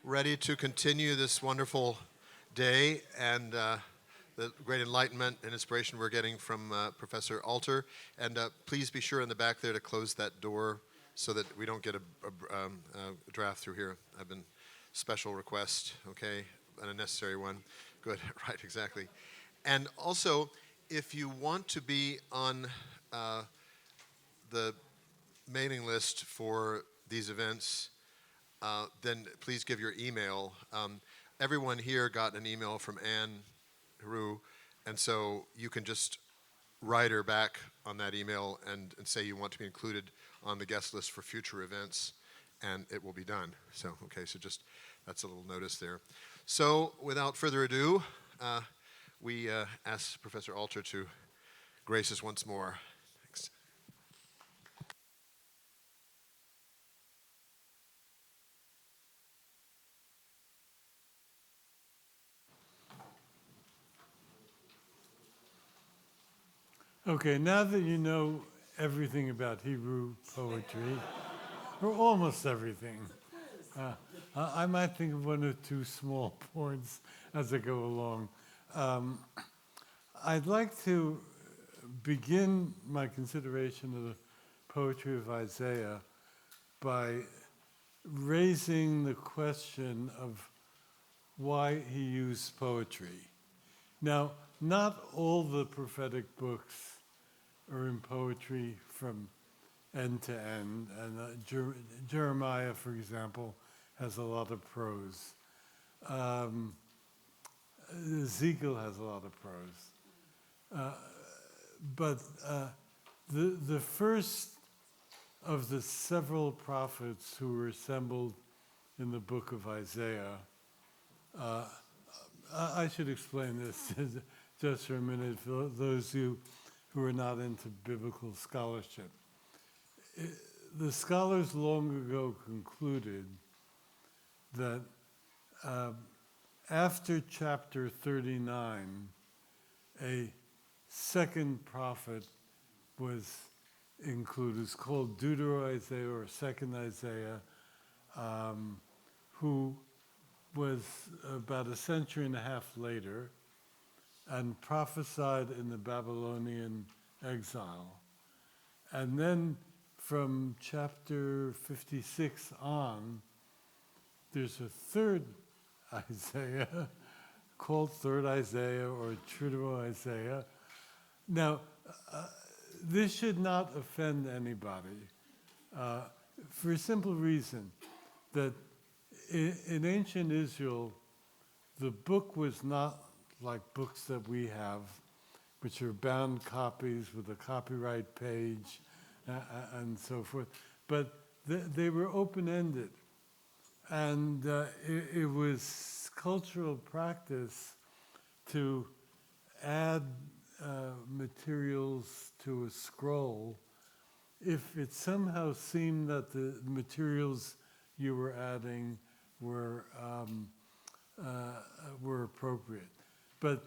ready to continue this wonderful day and the great enlightenment and inspiration we're getting from Professor Alter. And please be sure in the back there to close that door so that we don't get a draft through here. I've been special request, okay, an unnecessary one. Good, right, exactly. And also, if you want to be on the mailing list for these events, then please give your email. Everyone here got an email from Anne Heroux, and so you can just write her back on that email and say you want to be included on the guest list for future events, and it will be done. So, okay, so just that's a little notice there. So, without further ado, we ask Professor Alter to grace us once more. Thanks. Okay, now that you know everything about Hebrew poetry, or almost everything, I might think of one or two small points as I go along. I'd like to begin my consideration of the poetry of Isaiah by raising the question of why he used poetry. Now, not all the prophetic books are in poetry from end to end, and Jeremiah, for example, has a lot of prose. Ezekiel has a lot of prose. But the first of the several prophets who were assembled in the book of Isaiah, I should explain this just for a minute for those of you who are not into biblical scholarship. The scholars long ago concluded that after chapter 39, a second prophet was included. It's called Deutero-Isaiah or Second Isaiah, who was about a century and a half later and prophesied in the Babylonian exile. And then from chapter 56 on, there's a third Isaiah called Third Isaiah or Deutero-Isaiah. Now, this should not offend anybody for a simple reason that in ancient Israel, the book was not like books that we have, which are bound copies with a copyright page and so forth, but they were open-ended. And it was cultural practice to add materials to a scroll if it somehow seemed that the materials you were adding were appropriate. But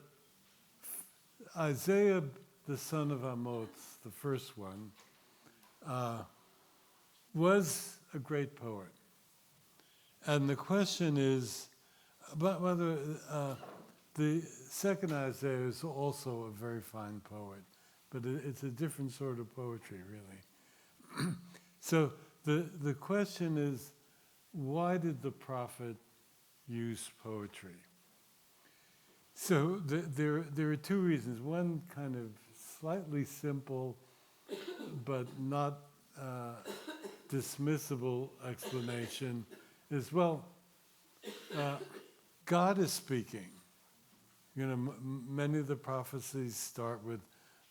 Isaiah, the son of Amos, the first one, was a great poet. And the question is, but whether the second Isaiah is also a very fine poet, but it's a different sort of poetry, really. So the question is, why did the prophet use poetry? So there are two reasons. One kind of slightly simple, but not dismissible explanation is, well, God is speaking. You know, many of the prophecies start with,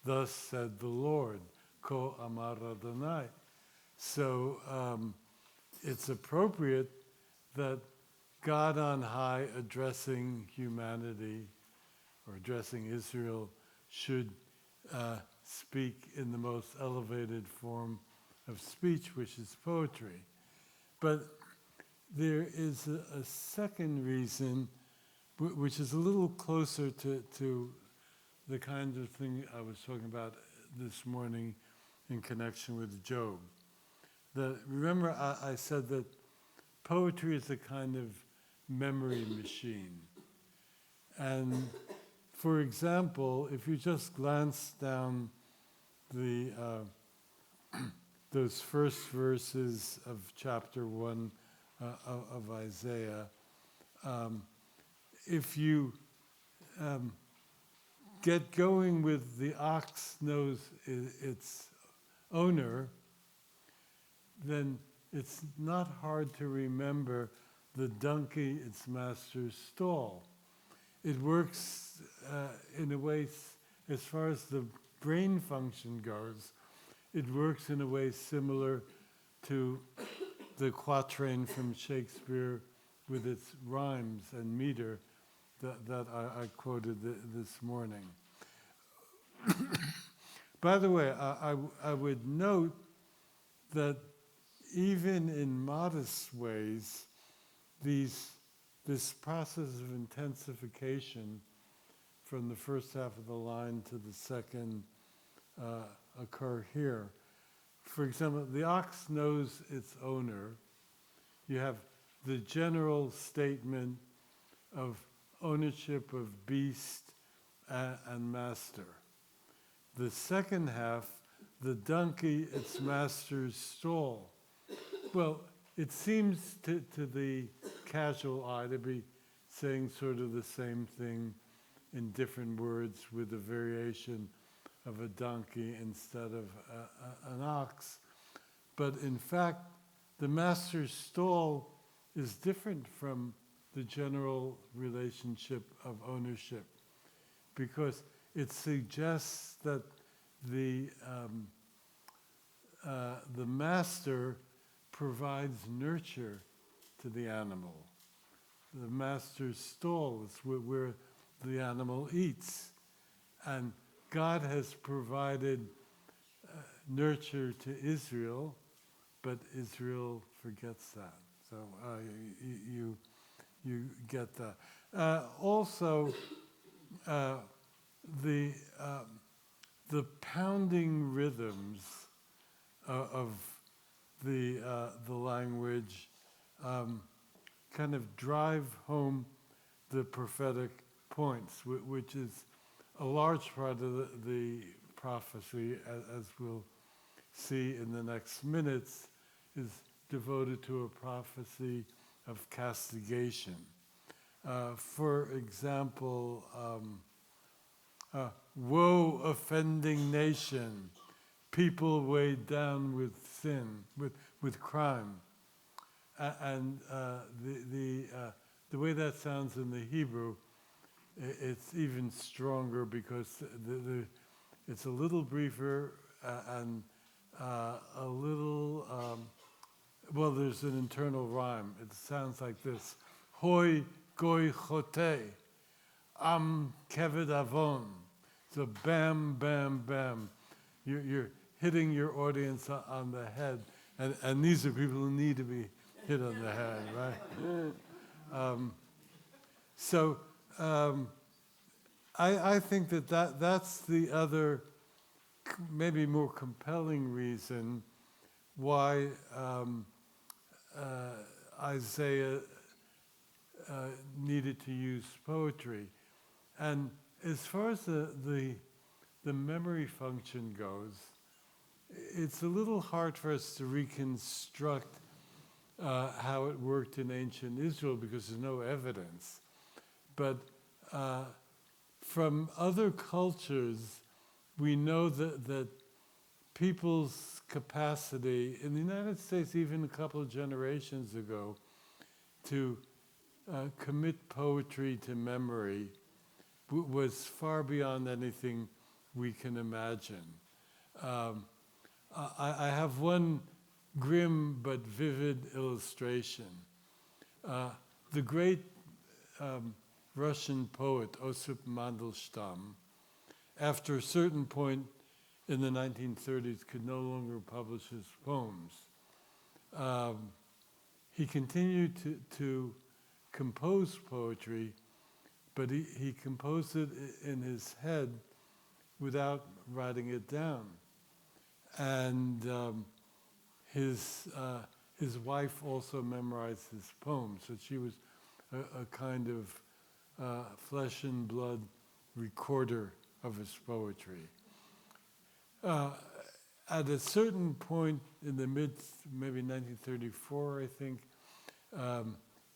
"Thus said the Lord," Ko Amar Adonai. So it's appropriate that God on high addressing humanity or addressing Israel should speak in the most elevated form of speech, which is poetry. But there is a second reason, which is a little closer to the kind of thing I was talking about this morning in connection with Job. Remember I said that poetry is a kind of memory machine. And for example, if you just glance down the those first verses of chapter 1 of Isaiah, if you get going with the ox knows its owner, then it's not hard to remember the donkey its master's stall. It works in a way, as far as the brain function goes, it works in a way similar to the quatrain from Shakespeare with its rhymes and meter that I quoted this morning. By the way, I would note that even in modest ways, this process of intensification from the first half of the line to the second occur here. For example, the ox knows its owner. You have the general statement of ownership of beast and master. The second half, the donkey its master's stall. Well, it seems to the casual eye to be saying sort of the same thing in different words with a variation of a donkey instead of an ox. But in fact, the master's stall is different from the general relationship of ownership, because it suggests that the master provides nurture to the animal. The master's stall is where the animal eats. And God has provided nurture to Israel, but Israel forgets that. So you get that. Also, the pounding rhythms of the language kind of drive home the prophetic points, which is a large part of the prophecy, as we'll see in the next minutes, is devoted to a prophecy of castigation. For example, woe offending nation, people weighed down with sin, with crime. And the way that sounds in the Hebrew, it's even stronger because it's a little briefer and a little, well, there's an internal rhyme. It sounds like this: Hoi goy chote, am keved avon. So bam, bam, bam. You're hitting your audience on the head. And these are people who need to be hit on the head, right? So I think that's the other, maybe more compelling reason why Isaiah needed to use poetry. And as far as the memory function goes, it's a little hard for us to reconstruct how it worked in ancient Israel because there's no evidence. But from other cultures, we know that people's capacity, in the United States even a couple of generations ago, to commit poetry to memory was far beyond anything we can imagine. I have one grim but vivid illustration. The great Russian poet Osip Mandelstam, after a certain point in the 1930s, could no longer publish his poems. He continued to compose poetry, but he composed it in his head without writing it down. And his wife also memorized his poems, so she was a kind of flesh and blood recorder of his poetry. At a certain point in the maybe 1934, I think,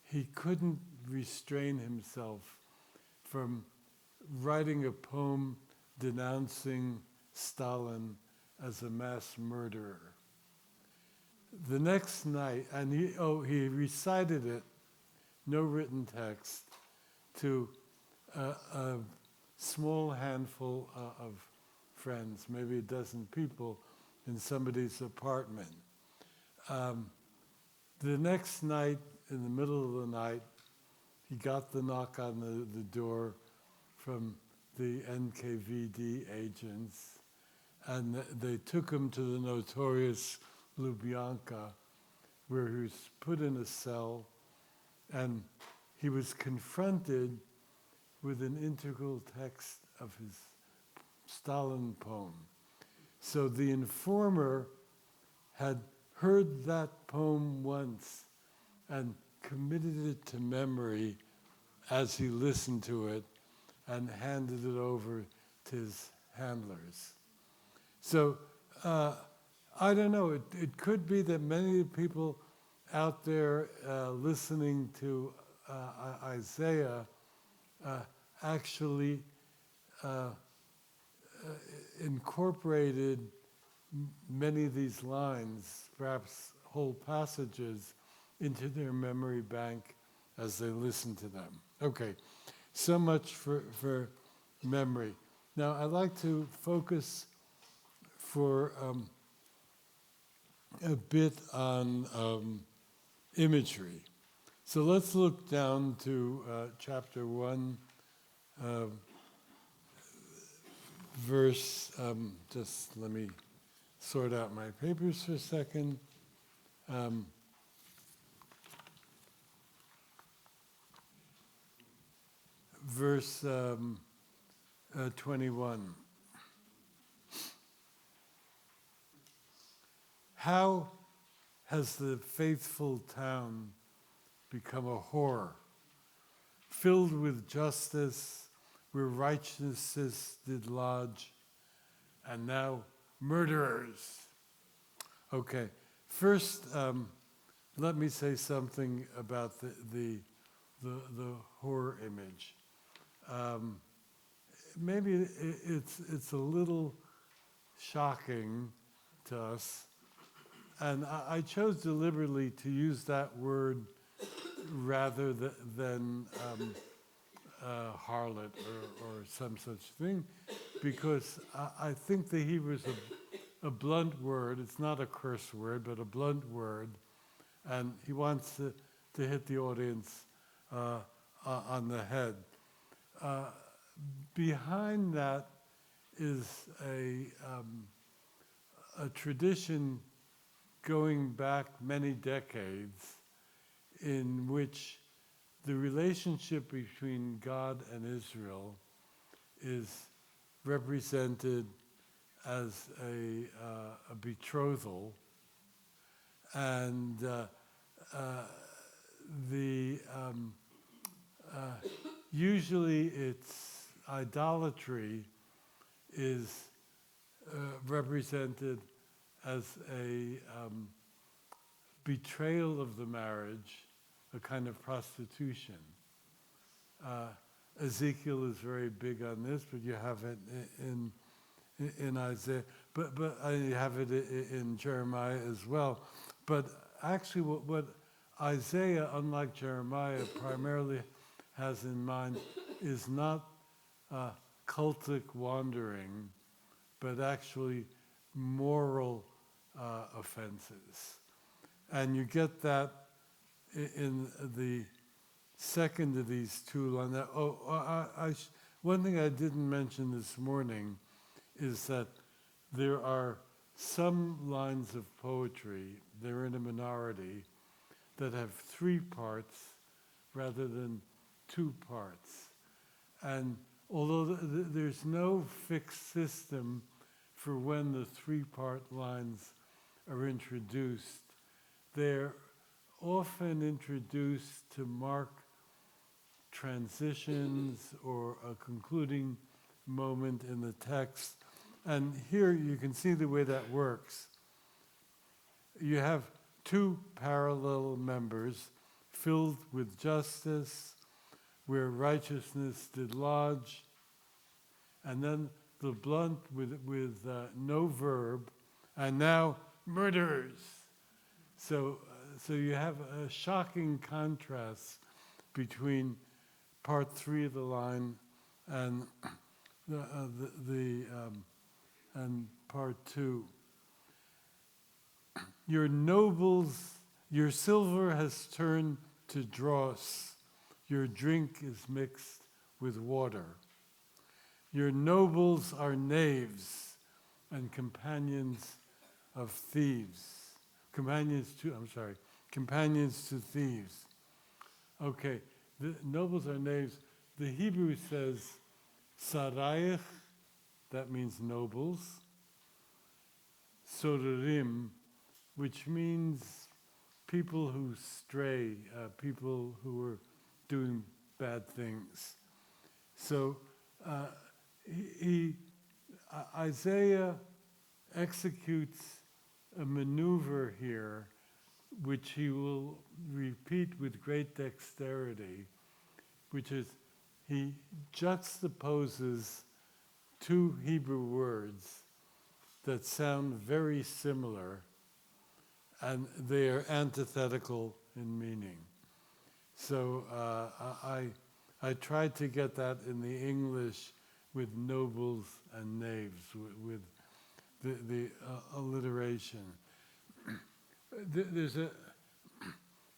he couldn't restrain himself from writing a poem denouncing Stalin as a mass murderer. The next night, and he recited it, no written text, to a small handful of friends, maybe a dozen people in somebody's apartment. The next night, in the middle of the night, he got the knock on the door from the NKVD agents, and they took him to the notorious Lubyanka, where he was put in a cell, and he was confronted with an integral text of his Stalin poem. So the informer had heard that poem once and committed it to memory as he listened to it and handed it over to his handlers. So I don't know, it could be that many people out there listening to Isaiah actually incorporated many of these lines, perhaps whole passages, into their memory bank as they listened to them. Okay, so much for memory. Now I'd like to focus for a bit on imagery. So let's look down to chapter 1, verse, just let me sort out my papers for a second. Verse 21. How has the faithful town become a whore, filled with justice, where righteousness did lodge, and now murderers? Okay, first, let me say something about the whore image. Maybe it's a little shocking to us, and I chose deliberately to use that word rather than harlot or some such thing, because I think the Hebrew is a blunt word. It's not a curse word, but a blunt word, and he wants to hit the audience on the head. Behind that is a tradition going back many decades in which the relationship between God and Israel is represented as a betrothal, and usually its idolatry is represented as a betrayal of the marriage, a kind of prostitution. Ezekiel is very big on this, but you have it in Isaiah, but you have it in Jeremiah as well. But actually what Isaiah, unlike Jeremiah, primarily has in mind is not cultic wandering, but actually moral offenses. And you get that in the second of these two lines. One thing I didn't mention this morning is that there are some lines of poetry, they're in a minority, that have 3 parts rather than 2 parts. And although there's no fixed system for when the 3-part lines are introduced, they're often introduced to mark transitions or a concluding moment in the text. And here you can see the way that works. You have two parallel members filled with justice, where righteousness did lodge, and then the blunt with no verb, and now murderers. So you have a shocking contrast between part 3 of the line and and part 2. Your nobles, your silver has turned to dross. Your drink is mixed with water. Your nobles are knaves and companions of thieves. Companions to thieves. Okay, the nobles are knaves. The Hebrew says sarayich, that means nobles. Sorerim, which means people who stray, people who are doing bad things. So Isaiah executes a maneuver here, which he will repeat with great dexterity, which is he juxtaposes two Hebrew words that sound very similar, and they are antithetical in meaning. So I tried to get that in the English with nobles and knaves, with the alliteration. There's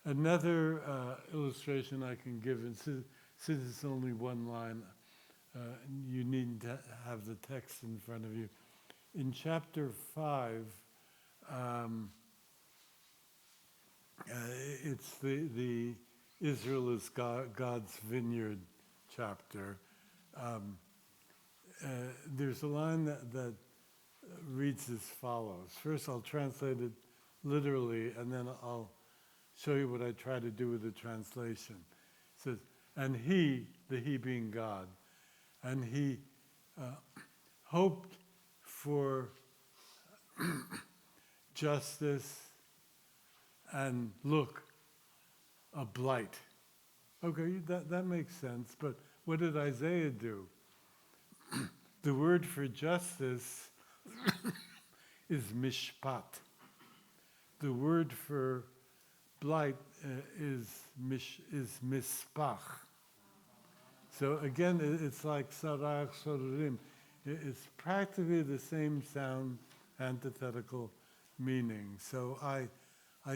another illustration I can give, and since it's only one line, you needn't have the text in front of you. In chapter 5, it's the Israel is God's vineyard chapter. There's a line that reads as follows. First, I'll translate it literally, and then I'll show you what I try to do with the translation. It says, and he, the he being God, and he hoped for justice, and look, a blight. Okay, that makes sense, but what did Isaiah do? The word for justice is mishpat. The word for blight is mispach. So again, it's like sarach sorurim. It's practically the same sound, antithetical meaning. So I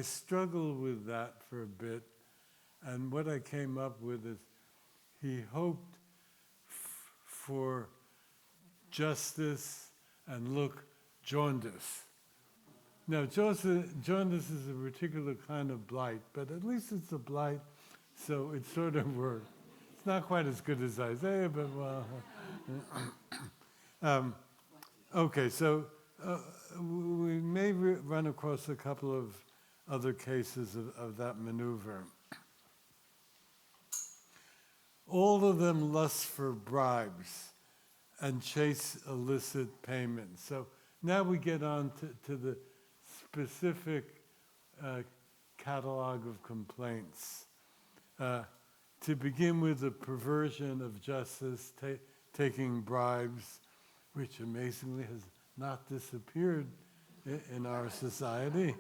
struggled with that for a bit, and what I came up with is he hoped for justice and look, jaundice. Now, jaundice is a particular kind of blight, but at least it's a blight, so it sort of worked. It's not quite as good as Isaiah, but well. Okay, so we may run across a couple of other cases of that maneuver. All of them lust for bribes and chase illicit payments. So now we get on to the specific catalog of complaints. To begin with, the perversion of justice, taking bribes, which amazingly has not disappeared in our society.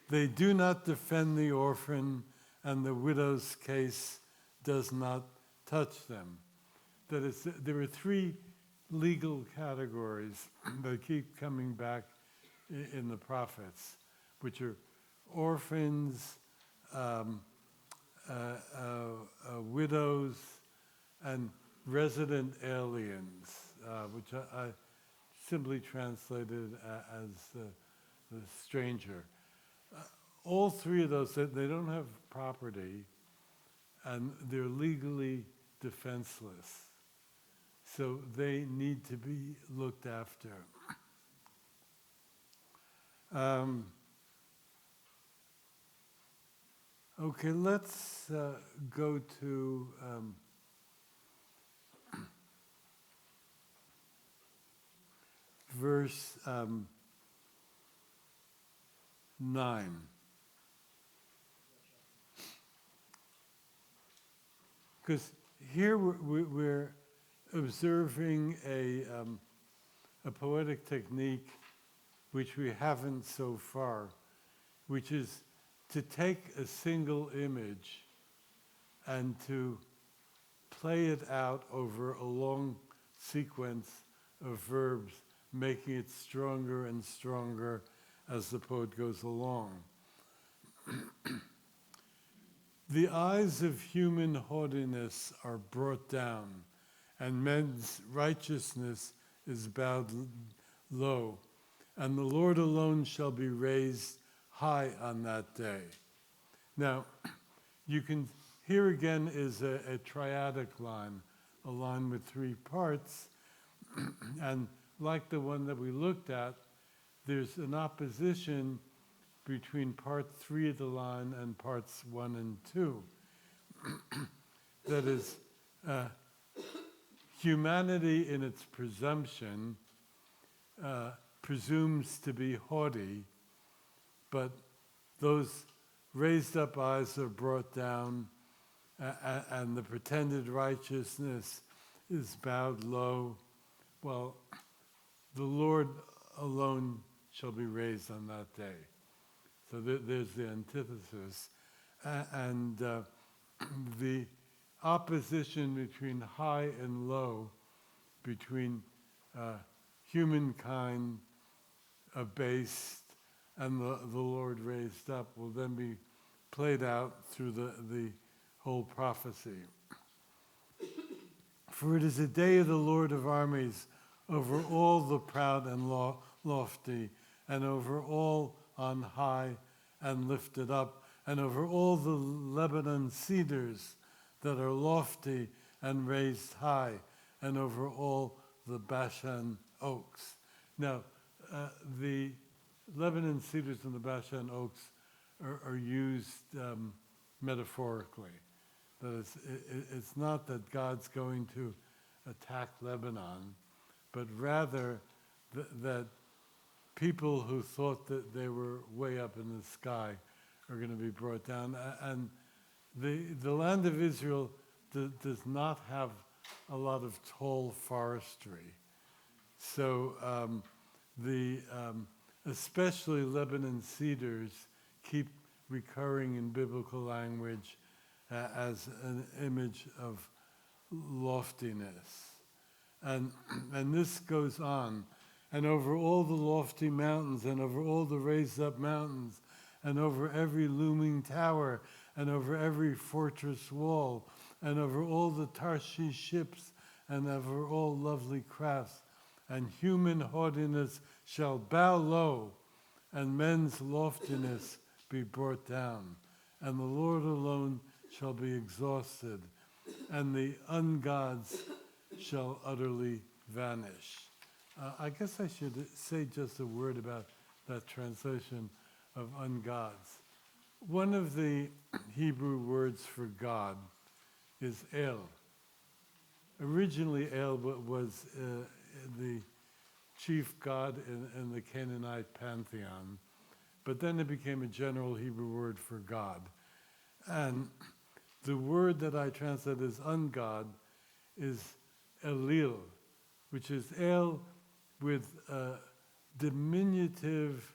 They do not defend the orphan, and the widow's case does not touch them. That is, there are three legal categories that keep coming back in the prophets, which are orphans, widows, and resident aliens, which I simply translated as the stranger. All three of those, they don't have property, and they're legally defenseless. So they need to be looked after. Okay, let's go to verse 9. Because here we're observing a poetic technique which we haven't so far, which is to take a single image and to play it out over a long sequence of verbs, making it stronger and stronger as the poet goes along. The eyes of human haughtiness are brought down, and men's righteousness is bowed low, and the Lord alone shall be raised high on that day. Now, you can, here again is a triadic line, a line with three parts, and like the one that we looked at, there's an opposition between part 3 of the line and parts 1 and 2. That is, humanity in its presumption presumes to be haughty, but those raised up eyes are brought down, and the pretended righteousness is bowed low. Well, the Lord alone shall be raised on that day. So there's the antithesis. And the opposition between high and low, between humankind abased and the Lord raised up, will then be played out through the whole prophecy. For it is a day of the Lord of armies over all the proud and lofty, and over all on high and lifted up, and over all the Lebanon cedars that are lofty and raised high, and over all the Bashan oaks. Now, the Lebanon cedars and the Bashan oaks are used metaphorically. That it's not that God's going to attack Lebanon, but rather that people who thought that they were way up in the sky are going to be brought down. And the land of Israel does not have a lot of tall forestry. So especially Lebanon cedars keep recurring in biblical language as an image of loftiness. And this goes on. And over all the lofty mountains, and over all the raised up mountains, and over every looming tower, and over every fortress wall, and over all the Tarshish ships, and over all lovely crafts, and human haughtiness shall bow low, and men's loftiness be brought down, and the Lord alone shall be exhausted, and the ungods shall utterly vanish. I guess I should say just a word about that translation of ungods. One of the Hebrew words for God is El. Originally, El was the chief god in the Canaanite pantheon, but then it became a general Hebrew word for God. And the word that I translate as ungod is Elil, which is El with a diminutive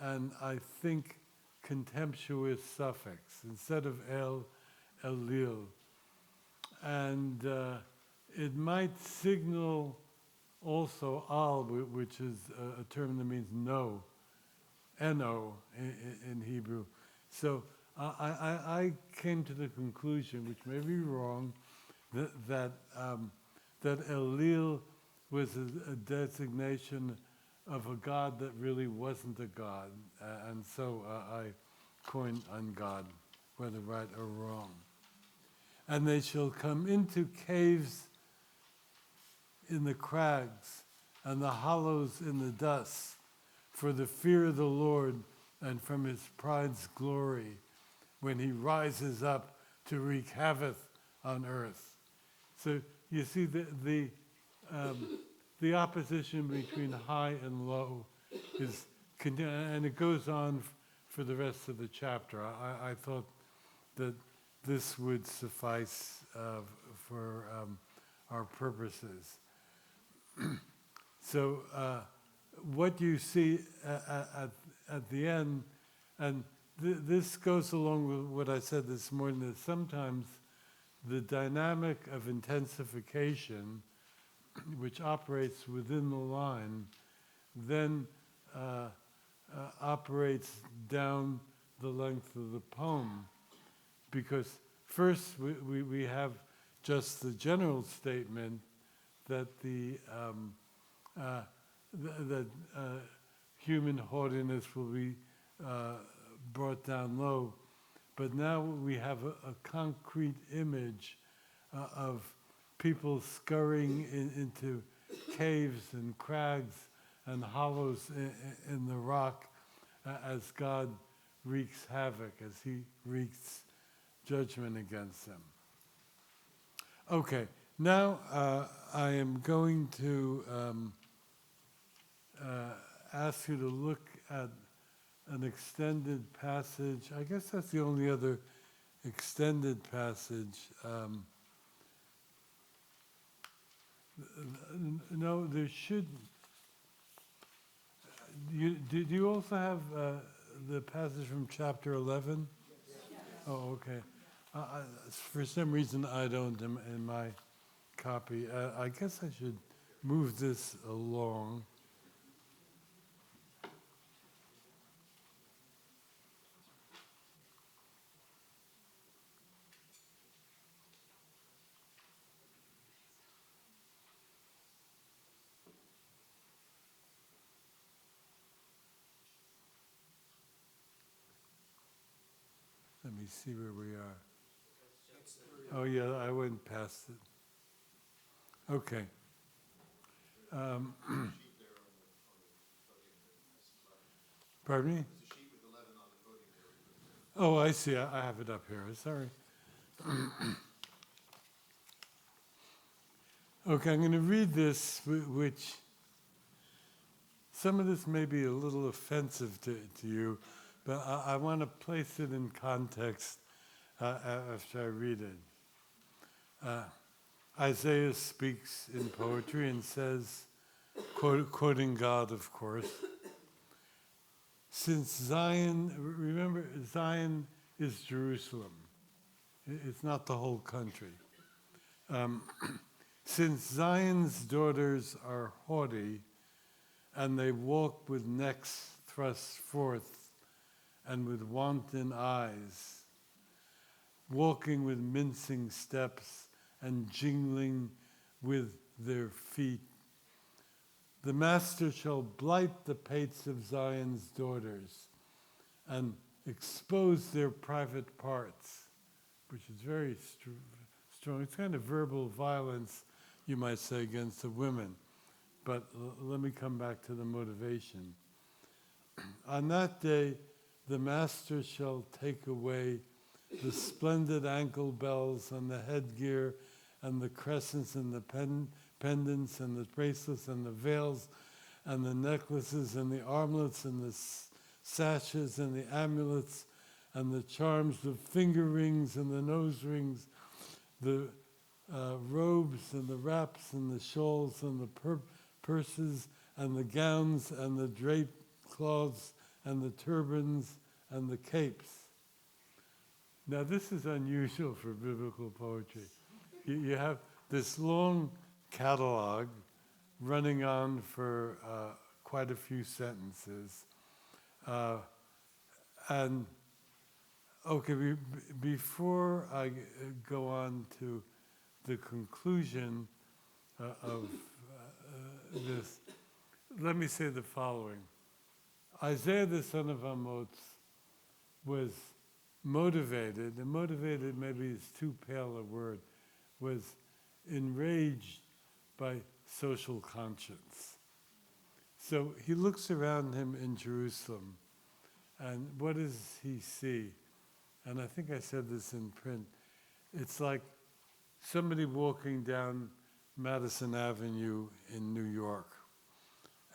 and I think contemptuous suffix. Instead of El, Elil. And it might signal also al, which is a term that means no, N-O in Hebrew. So I came to the conclusion, which may be wrong, that Elil was a designation of a god that really wasn't a god. And so I coined ungod, whether right or wrong. And they shall come into caves in the crags and the hollows in the dust, for the fear of the Lord and from his pride's glory, when he rises up to wreak havoc on earth. So you see the opposition between high and low is, and it goes on for the rest of the chapter. I thought that this would suffice for our purposes. So what you see at the end, and this goes along with what I said this morning, that sometimes the dynamic of intensification, which operates within the line, then operates down the length of the poem. Because first we have just the general statement that that human haughtiness will be brought down low. But now we have a concrete image of people scurrying into caves and crags and hollows in the rock as God wreaks havoc, as he wreaks judgment against them. Okay, now I am going to ask you to look at an extended passage. I guess that's the only other extended passage. No, there should. Do you also have the passage from chapter 11? Yes. Oh, okay. For some reason, I don't in my copy. I guess I should move this along. Let me see where we are. Oh, yeah, I went past it. Okay. Pardon me? Oh, I see. I have it up here. Sorry. Okay, I'm going to read this, which some of this may be a little offensive to you, but I want to place it in context after I read it. Isaiah speaks in poetry and says, quoting God, of course, since Zion, remember, Zion is Jerusalem. It's not the whole country. Since Zion's daughters are haughty, and they walk with necks thrust forth, and with wanton eyes, walking with mincing steps, and jingling with their feet. The master shall blight the pates of Zion's daughters and expose their private parts, which is very strong. It's kind of verbal violence, you might say, against the women. But let me come back to the motivation. On that day, the master shall take away the splendid ankle bells and the headgear and the crescents and the pendants and the bracelets and the veils and the necklaces and the armlets and the sashes and the amulets and the charms, the finger rings and the nose rings, the robes and the wraps and the shawls and the purses and the gowns and the draped cloths and the turbans and the capes. Now this is unusual for biblical poetry. You have this long catalog running on for quite a few sentences. And okay, before I go on to the conclusion of this, let me say the following. Isaiah the son of Amoz was motivated, and motivated maybe is too pale a word, was enraged by social conscience. So he looks around him in Jerusalem, and what does he see? and I think I said this in print, it's like somebody walking down Madison Avenue in New York,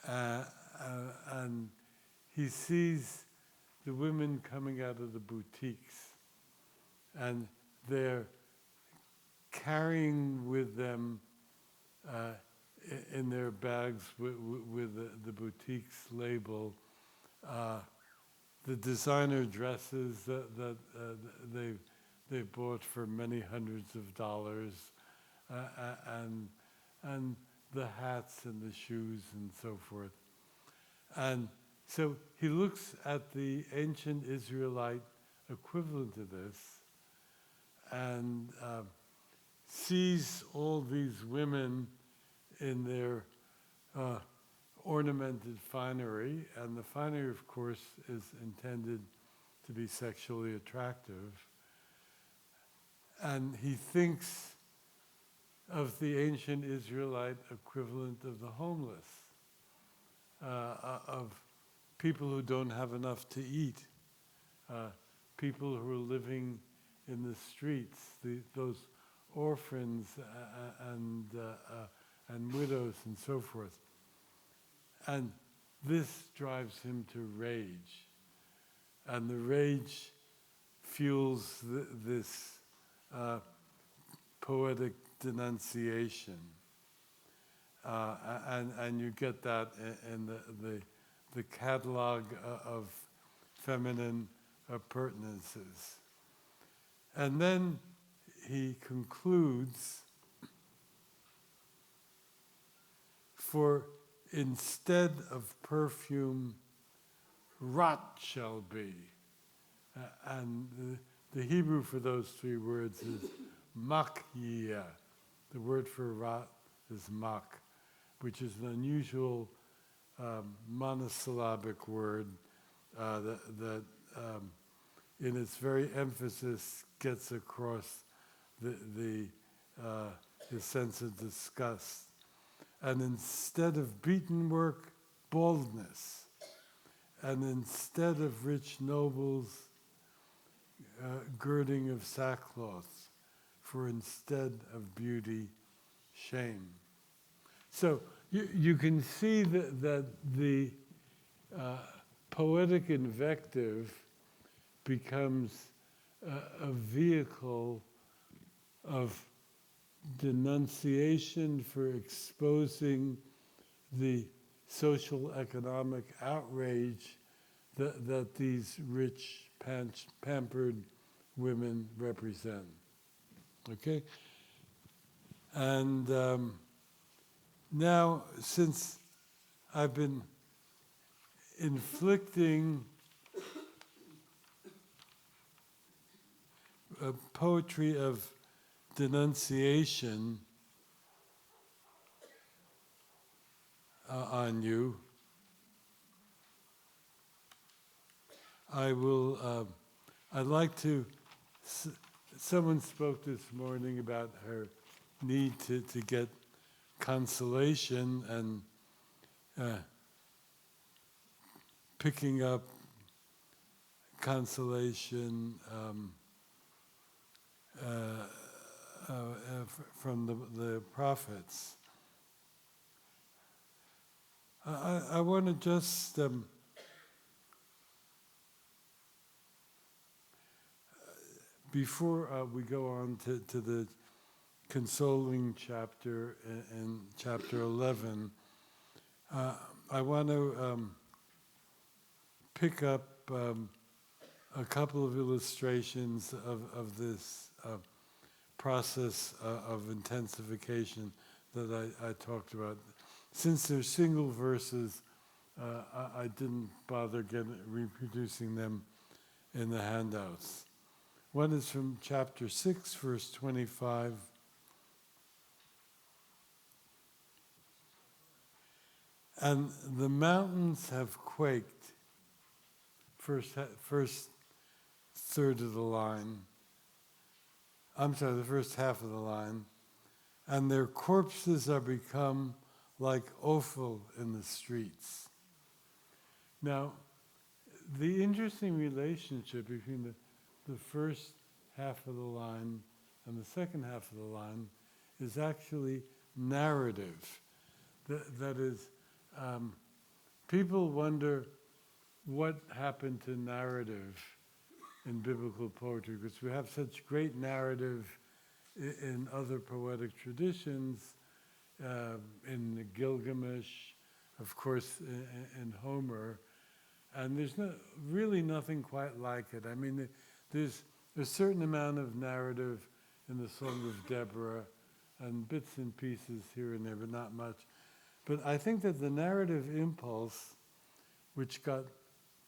and he sees the women coming out of the boutiques, and they're carrying with them in their bags with the boutique's label the designer dresses that they've bought for many hundreds of dollars, and the hats and the shoes and so forth. And so he looks at the ancient Israelite equivalent to this and sees all these women in their ornamented finery, and the finery, of course, is intended to be sexually attractive. And he thinks of the ancient Israelite equivalent of the homeless, of people who don't have enough to eat, people who are living in the streets, those orphans and widows and so forth. And this drives him to rage. And the rage fuels this poetic denunciation. And you get that in the catalog of feminine appurtenances. And then he concludes, for instead of perfume, rot shall be. And the Hebrew for those three words is makyia. The word for rot is mak, which is an unusual monosyllabic word that in its very emphasis gets across the sense of disgust. And instead of beaten work, baldness. And instead of rich nobles, girding of sackcloth. For instead of beauty, shame. So you can see that the poetic invective becomes a vehicle of denunciation for exposing the social economic outrage that these rich, pampered women represent. Okay? And now, since I've been inflicting a poetry of denunciation on you, I will, I'd like to, someone spoke this morning about her need to get consolation and picking up consolation from the prophets. I want to just before we go on to the consoling chapter in chapter 11, I want to pick up a couple of illustrations of this process of intensification that I talked about. Since they're single verses, I didn't bother reproducing them in the handouts. One is from chapter 6, verse 25. And the mountains have quaked, first third of the line. I'm sorry, the first half of the line. And their corpses are become like offal in the streets. Now, the interesting relationship between the the first half of the line and the second half of the line is actually narrative. That is, people wonder what happened to narrative in biblical poetry, because we have such great narrative in other poetic traditions, in Gilgamesh, of course, in Homer, and there's really nothing quite like it. I mean, there's a certain amount of narrative in the Song of Deborah, and bits and pieces here and there, but not much. But I think that the narrative impulse, which got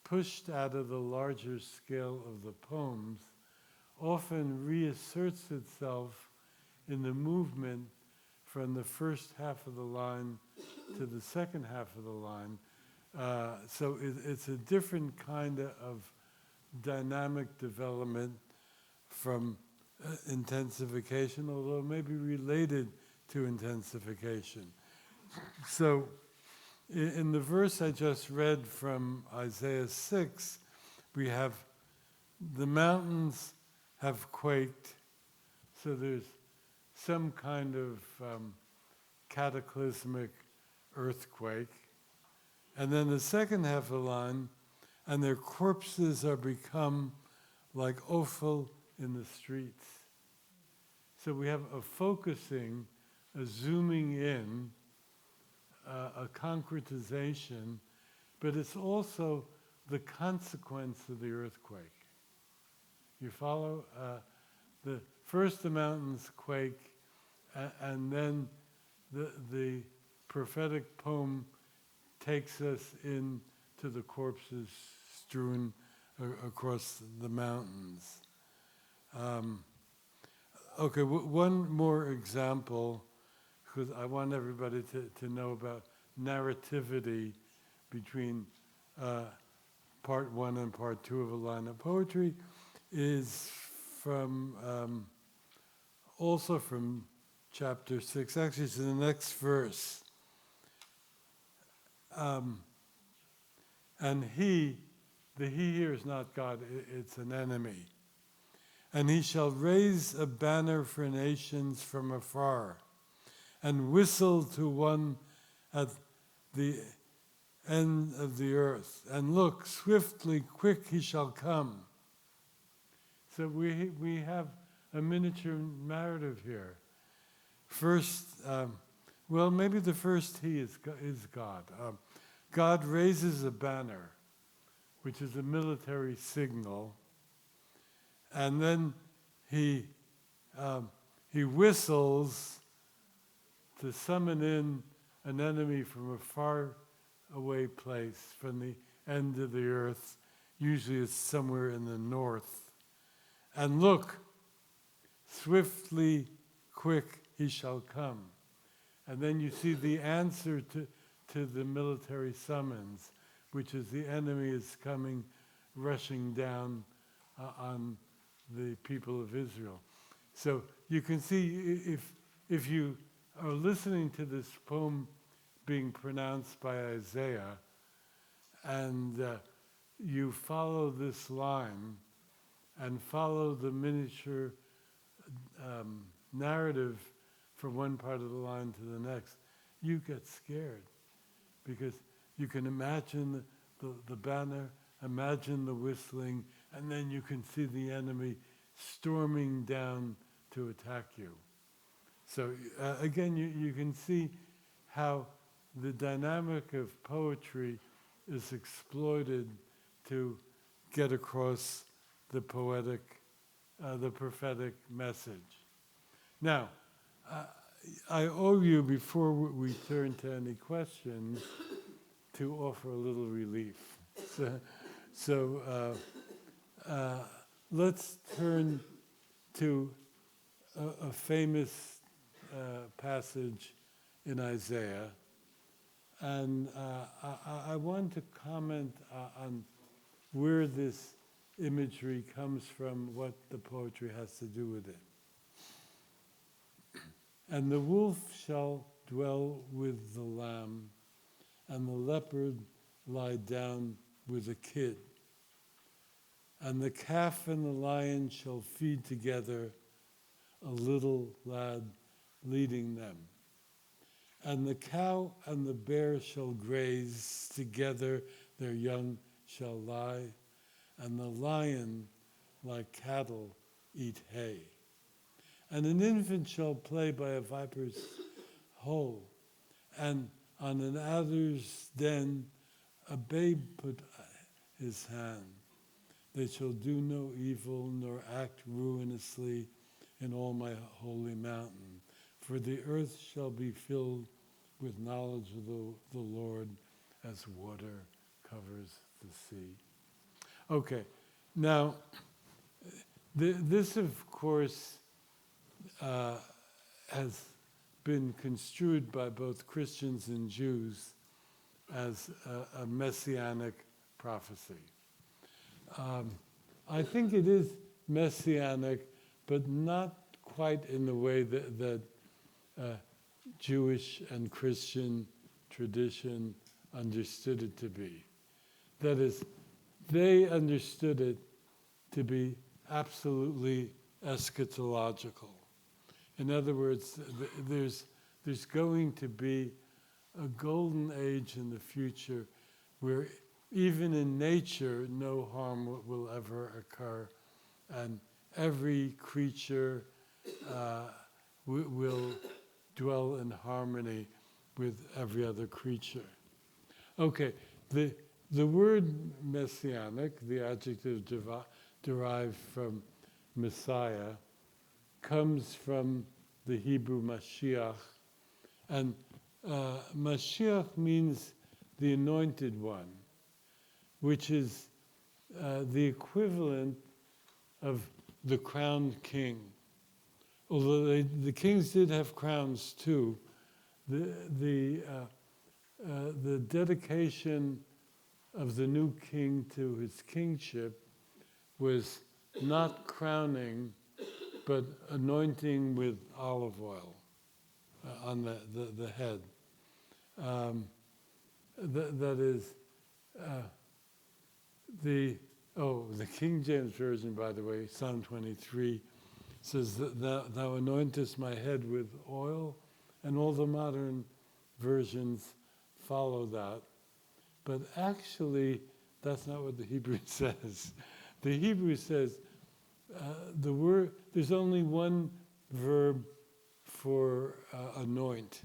pushed out of the larger scale of the poems, often reasserts itself in the movement from the first half of the line to the second half of the line. So it's a different kind of dynamic development from intensification, although maybe related to intensification. So in the verse I just read from Isaiah 6, we have the mountains have quaked, so there's some kind of cataclysmic earthquake. And then the second half of the line, and their corpses are become like offal in the streets. So we have a focusing, a zooming in, a concretization, but it's also the consequence of the earthquake. You follow? First the mountains quake, and then the prophetic poem takes us into the corpses strewn across the mountains. Okay, one more example, because I want everybody to know about narrativity between part 1 and part 2 of a line of poetry, is from also from chapter 6. Actually, it's in the next verse. And the he here is not God, it's an enemy. And he shall raise a banner for nations from afar, and whistle to one at the end of the earth. And look, swiftly, quick he shall come. So we have a miniature narrative here. First, well, maybe the first he is God. God raises a banner, which is a military signal, and then he whistles to summon in an enemy from a far away place, from the end of the earth. Usually it's somewhere in the north. And look, swiftly, quick he shall come. And then you see the answer to the military summons, which is the enemy is coming, rushing down on the people of Israel. So you can see, if you are listening to this poem being pronounced by Isaiah, and you follow this line, and follow the miniature narrative from one part of the line to the next, you get scared. Because you can imagine the banner, imagine the whistling, and then you can see the enemy storming down to attack you. So again, you can see how the dynamic of poetry is exploited to get across the poetic, the prophetic message. Now, I owe you, before we turn to any questions, to offer a little relief. So let's turn to a famous passage in Isaiah. And I want to comment on where this imagery comes from, what the poetry has to do with it. And the wolf shall dwell with the lamb, and the leopard lie down with the kid. and the calf and the lion shall feed together, a little lad leading them. And the cow and the bear shall graze together, their young shall lie, and the lion, like cattle, eat hay. And an infant shall play by a viper's hole, and on an adder's den a babe put his hand. They shall do no evil, nor act ruinously in all my holy mountain. For the earth shall be filled with knowledge of the Lord as water covers the sea. Okay, now, this of course has been construed by both Christians and Jews as a messianic prophecy. I think it is messianic, but not quite in the way that Jewish and Christian tradition understood it to be. That is, they understood it to be absolutely eschatological. In other words, there's going to be a golden age in the future where even in nature no harm will ever occur, and every creature will dwell in harmony with every other creature. Okay, the word messianic, the adjective derived from Messiah, comes from the Hebrew Mashiach, and Mashiach means the anointed one, which is the equivalent of the crowned king. Although the kings did have crowns too, the dedication of the new king to his kingship was not crowning, but anointing with olive oil on the head. That is, the King James Version, by the way, Psalm 23, says that thou anointest my head with oil, and all the modern versions follow that. But actually, that's not what the Hebrew says. The Hebrew says the word, there's only one verb for anoint,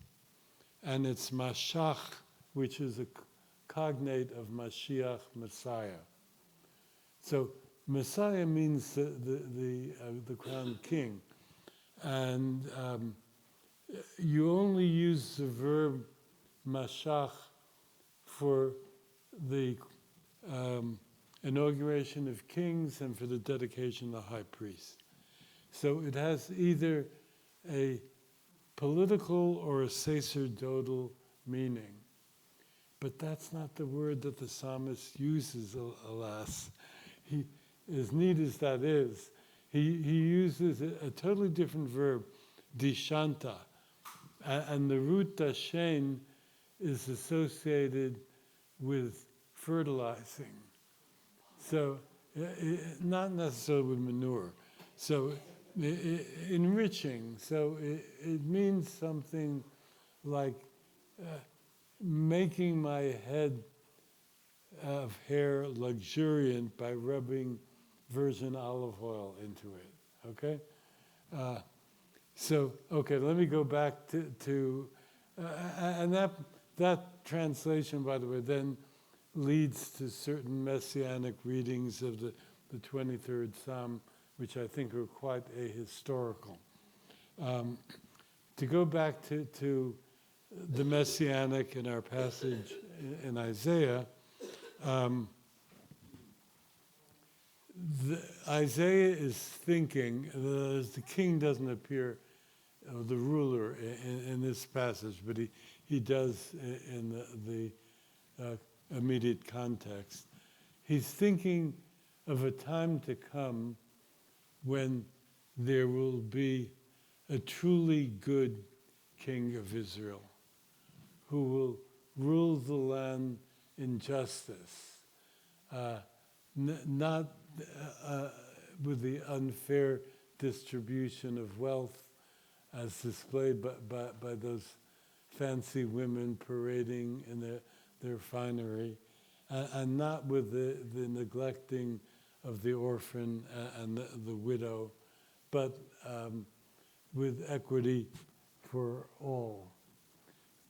and it's mashach, which is a cognate of Mashiach, Messiah. So Messiah means the crowned king, and you only use the verb mashach for the inauguration of kings and for the dedication of the high priest. So it has either a political or a sacerdotal meaning. But that's not the word that the psalmist uses, alas. He, as neat as that is, he uses a totally different verb, dishanta. And the root dashen is associated with fertilizing. So, not necessarily with manure. So, enriching. So, it means something like making my head of hair luxuriant by rubbing virgin olive oil into it, okay? Okay, let me go back to and that translation, by the way, then leads to certain messianic readings of the 23rd Psalm, which I think are quite ahistorical. To go back to the messianic in our passage in Isaiah, Isaiah is thinking, the king doesn't appear, the ruler in this passage, but he does in the immediate context. He's thinking of a time to come when there will be a truly good king of Israel who will rule the land in justice, not with the unfair distribution of wealth as displayed by those fancy women parading in their finery, and not with the neglecting of the orphan and the widow, but with equity for all.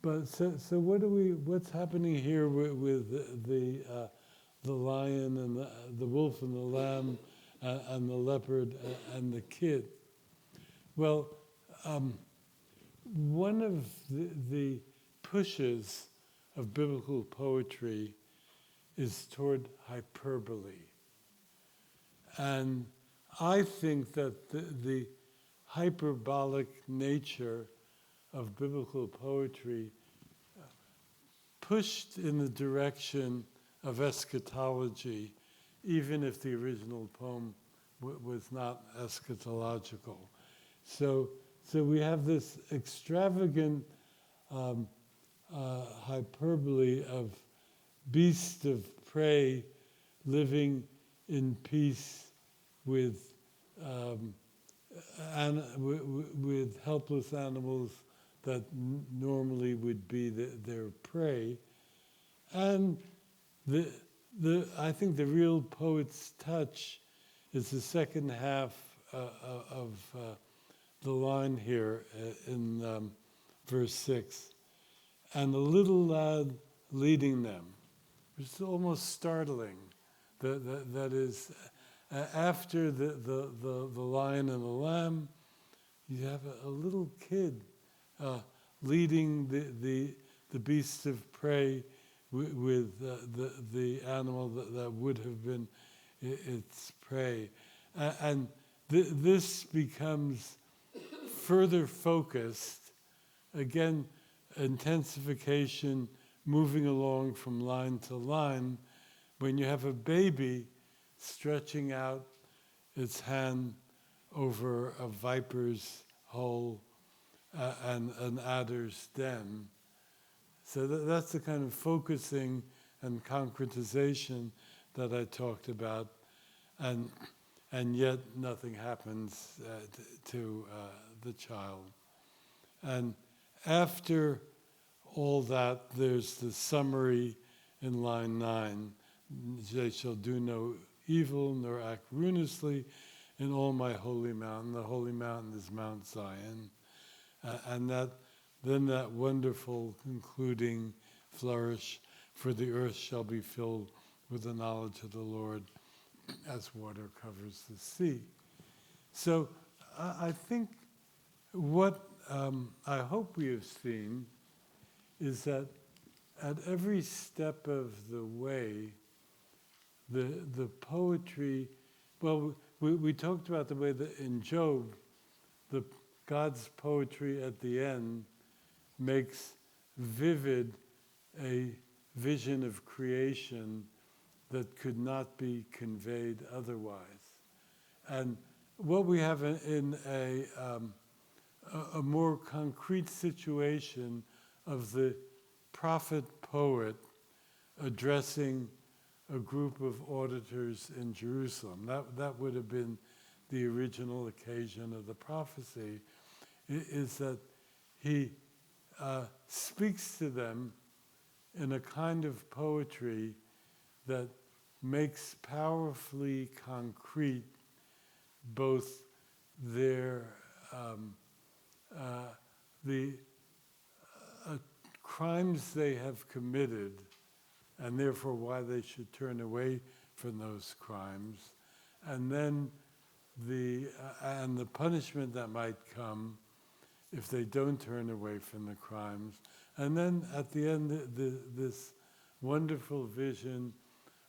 But so what's happening here with the lion and the wolf and the lamb and the leopard and the kid? Well, one of the pushes of biblical poetry is toward hyperbole. And I think that the hyperbolic nature of biblical poetry pushed in the direction of eschatology, even if the original poem was not eschatological. So we have this extravagant hyperbole of beasts of prey living in peace with helpless animals that normally would be their prey. And I think the real poet's touch is the second half of the line here in verse 6. And the little lad leading them, which is almost startling. That is, after the lion and the lamb, you have a little kid leading the beasts of prey with the animal that would have been its prey. And this becomes further focused, again, intensification, moving along from line to line, when you have a baby stretching out its hand over a viper's hole and an adder's den. So that's the kind of focusing and concretization that I talked about, and yet nothing happens to the child. And after all that, there's the summary in line 9. They shall do no evil nor act ruinously in all my holy mountain. The holy mountain is Mount Zion. And then that wonderful concluding flourish, for the earth shall be filled with the knowledge of the Lord as water covers the sea. So I think what I hope we have seen is that at every step of the way, the poetry, well, we talked about the way that in Job, God's poetry at the end makes vivid a vision of creation that could not be conveyed otherwise. And what we have in a more concrete situation of the prophet-poet addressing a group of auditors in Jerusalem. That would have been the original occasion of the prophecy, is that he speaks to them in a kind of poetry that makes powerfully concrete both their the crimes they have committed, and therefore why they should turn away from those crimes, and then the punishment that might come if they don't turn away from the crimes, and then at the end this wonderful vision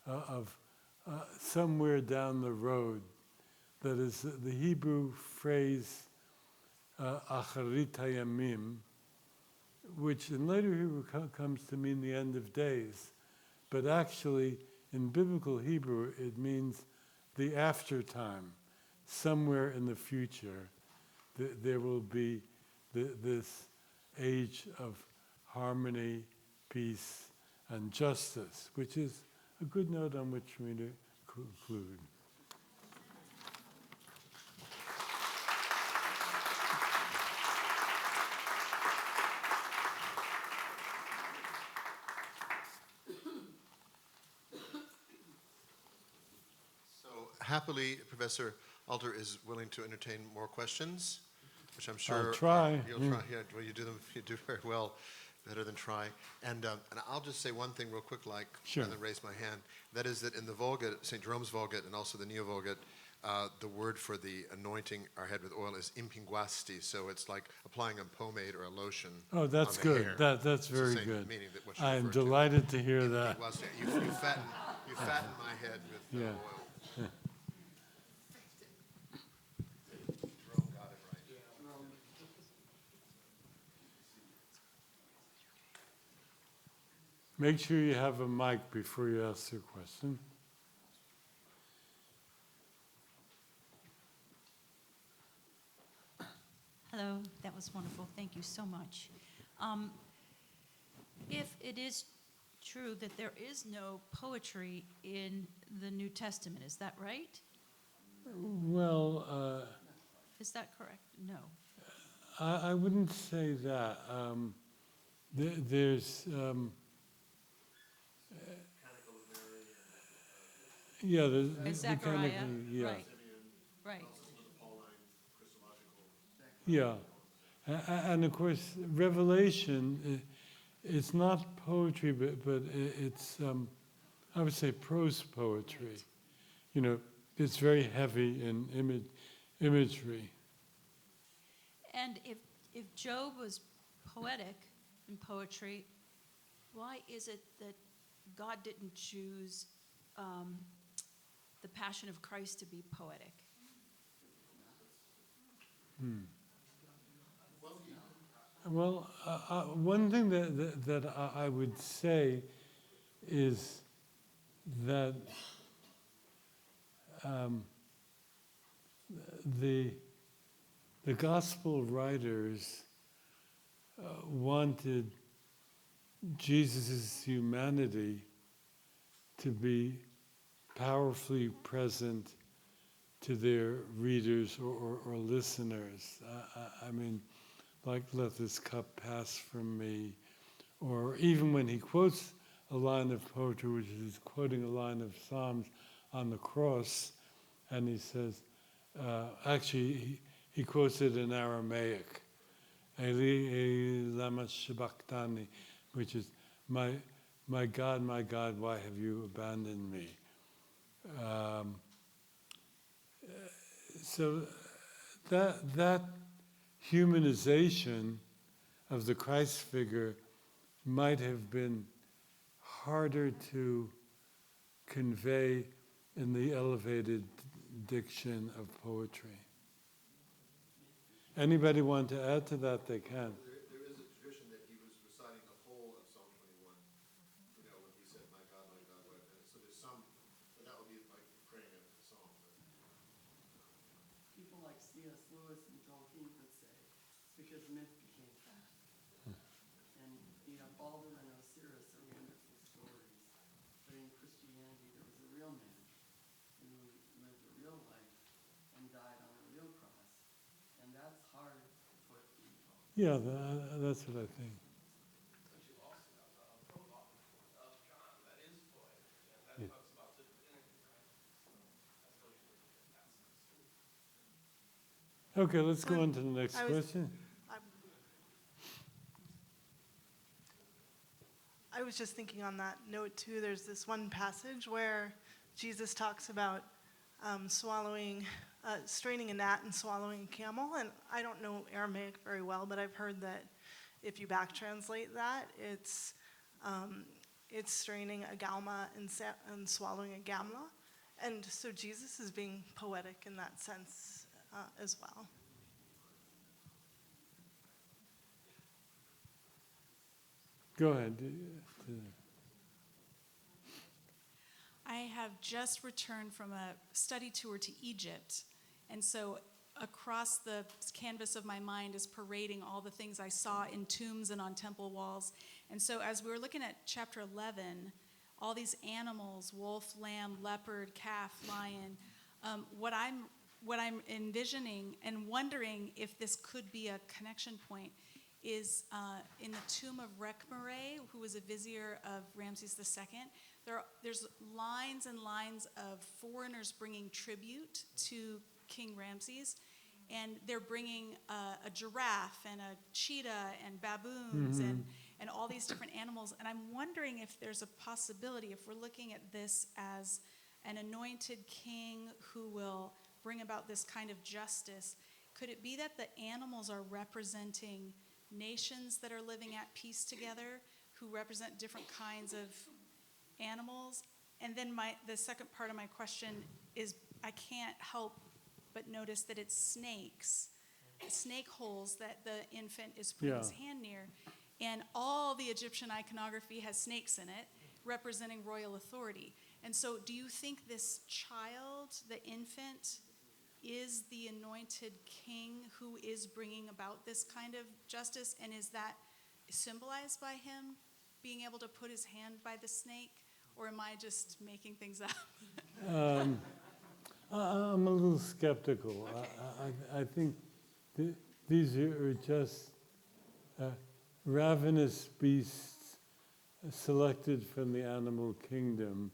of somewhere down the road, that is the Hebrew phrase acharit hayamim, which in later Hebrew comes to mean the end of days, but actually in biblical Hebrew it means the after time. Somewhere in the future there will be this age of harmony, peace, and justice, which is a good note on which for me to conclude. happily, Professor Alter is willing to entertain more questions, which I'm sure I'll try. you'll try. Yeah, well, you do very well, better than try. And I'll just say one thing real quick, Sure. rather than raise my hand. That is that in the Vulgate, St. Jerome's Vulgate, and also the Neo-Vulgate, the word for the anointing our head with oil is impinguasti, so it's like applying a pomade or a lotion. Oh, that's on the good. hair. That's It's the very same good. meaning that what you I'm referred to. delighted to hear that. Impinguasti. You fatten my head with Yeah. oil. Jerome got it right. Make sure you have a mic before you ask your question. Hello, that was wonderful. Thank you so much. If it is true that there is no poetry in the New Testament, is that right? Well, Is that correct? No. I wouldn't say that. There's, yeah, the Zechariah, yeah, right, right. yeah, and of course, Revelation. It's not poetry, but it's I would say prose poetry. Right. You know, it's very heavy in imagery. And if Job was poetic in poetry, why is it that God didn't choose the Passion of Christ to be poetic? Well, one thing that I would say is that the gospel writers wanted Jesus' humanity to be powerfully present to their readers or listeners. I mean, like, let this cup pass from me. Or even when he quotes a line of poetry, which is quoting a line of Psalms on the cross, and he says, actually, he quotes it in Aramaic, Eli, Eli, lama sabachthani, which is, my God, why have you abandoned me? So that humanization of the Christ figure might have been harder to convey in the elevated diction of poetry. Anybody want to add to that? They can. There is a tradition that he was reciting the whole of Psalm 21, when he said, my God, why have you. So there's some, but that would be like praying out the psalm. People like C.S. Lewis and Tolkien would say it's because myth became fact. And Balder and Osiris are wonderful stories. But in Christianity, there was a real man who lived a real life and died on a real cross. And that's hard to put in poetry. Yeah, that's what I think. But you also have a prologue of John that is poetic, and that Yeah. talks about the divinity, right? So that's what you're looking at that sense too. Okay, let's go on to the next I was- question. I was just thinking on that note too, there's this one passage where Jesus talks about straining a gnat and swallowing a camel. And I don't know Aramaic very well, but I've heard that if you back translate that, it's straining a galma and swallowing a gamla. And so Jesus is being poetic in that sense as well. Go ahead. I have just returned from a study tour to Egypt, and so across the canvas of my mind is parading all the things I saw in tombs and on temple walls. And so as we were looking at chapter 11, all these animals, wolf, lamb, leopard, calf, lion, what I'm envisioning and wondering if this could be a connection point is in the tomb of Rekhmere, who was a vizier of Ramses II. there's lines and lines of foreigners bringing tribute to King Ramses, and they're bringing a giraffe and a cheetah and baboons and all these different animals. And I'm wondering if there's a possibility, if we're looking at this as an anointed king who will bring about this kind of justice, could it be that the animals are representing nations that are living at peace together, who represent different kinds of animals? And then the second part of my question is, I can't help but notice that it's snakes, snake holes that the infant is putting his hand near. And all the Egyptian iconography has snakes in it, representing royal authority. And so do you think this child, the infant, is the anointed king who is bringing about this kind of justice? And is that symbolized by him being able to put his hand by the snake? Or am I just making things up? I'm a little skeptical. Okay. I think these are just ravenous beasts selected from the animal kingdom,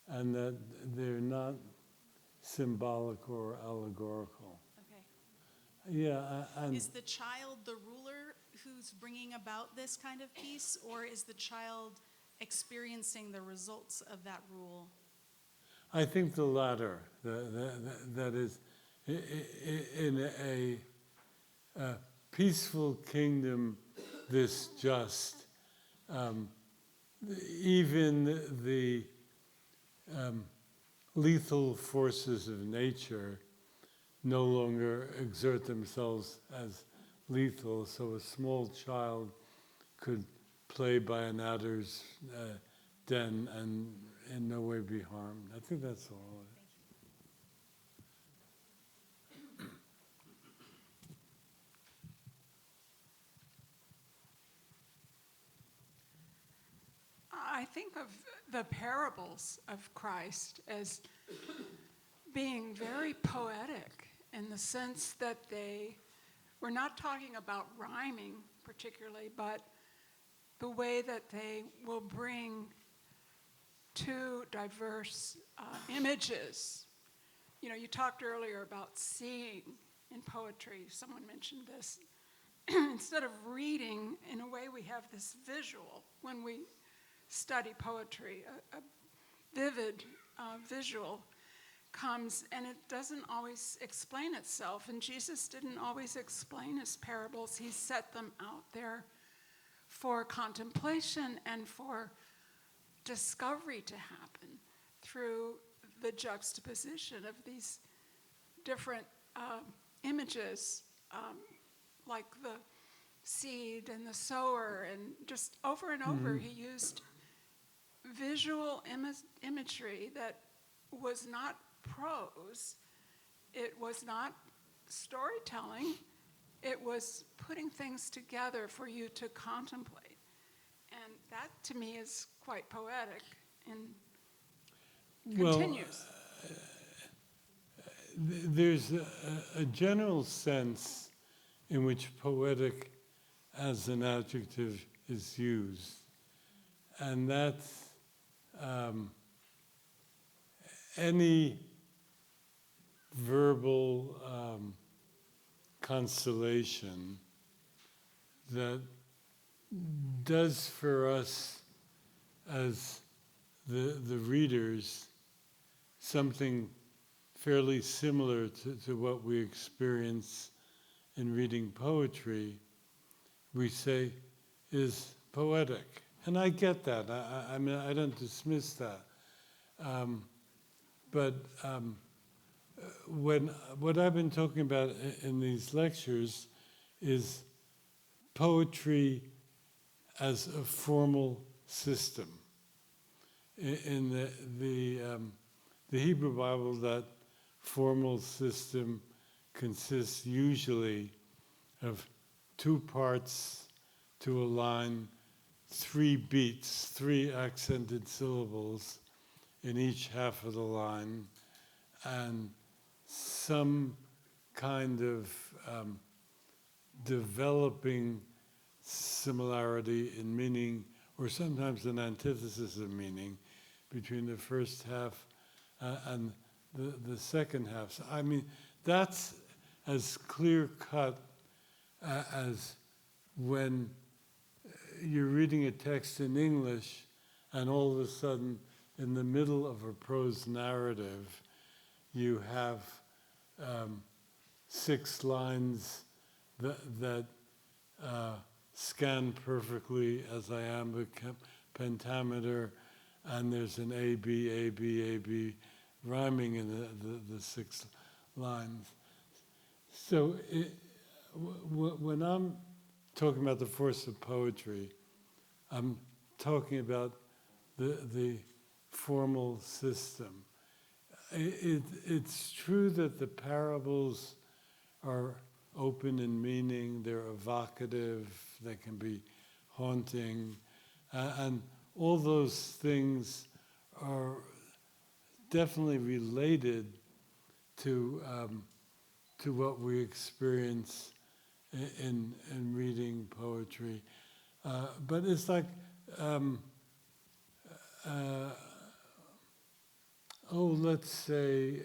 and that they're not symbolic or allegorical. Okay. Yeah, and Is the child the ruler who's bringing about this kind of peace, or is the child experiencing the results of that rule? I think the latter. That is, in a peaceful kingdom this just, even the lethal forces of nature no longer exert themselves as lethal, so a small child could play by an adder's den and in no way be harmed. I think that's all. I think of the parables of Christ as being very poetic in the sense that we're not talking about rhyming particularly, but the way that they will bring two diverse images. You know, you talked earlier about seeing in poetry. Someone mentioned this. Instead of reading, in a way we have this visual when we study poetry. A vivid visual comes, and it doesn't always explain itself. And Jesus didn't always explain his parables. He set them out there for contemplation and for discovery to happen through the juxtaposition of these different images, like the seed and the sower, and just over and over he used visual imagery that was not prose, it was not storytelling, it was putting things together for you to contemplate. And that, to me, is quite poetic and continues. There's a general sense in which poetic as an adjective is used, and that's any verbal constellation that does for us as the readers something fairly similar to what we experience in reading poetry, we say is poetic. And I get that. I mean, I don't dismiss that. But what I've been talking about in these lectures is poetry as a formal system. In the Hebrew Bible, that formal system consists usually of 2 parts to a line, 3 beats, 3 accented syllables in each half of the line, and some kind of developing similarity in meaning, or sometimes an antithesis of meaning, between the first half and the second half. So, I mean, that's as clear-cut as when you're reading a text in English and all of a sudden, in the middle of a prose narrative, you have 6 lines that scan perfectly as iambic pentameter, and there's an A, B, A, B, A, B, rhyming in the 6 lines. So when I'm talking about the force of poetry, I'm talking about the formal system. It's true that the parables are open in meaning, they're evocative, they can be haunting, and all those things are definitely related to what we experience in reading poetry. But it's like, let's say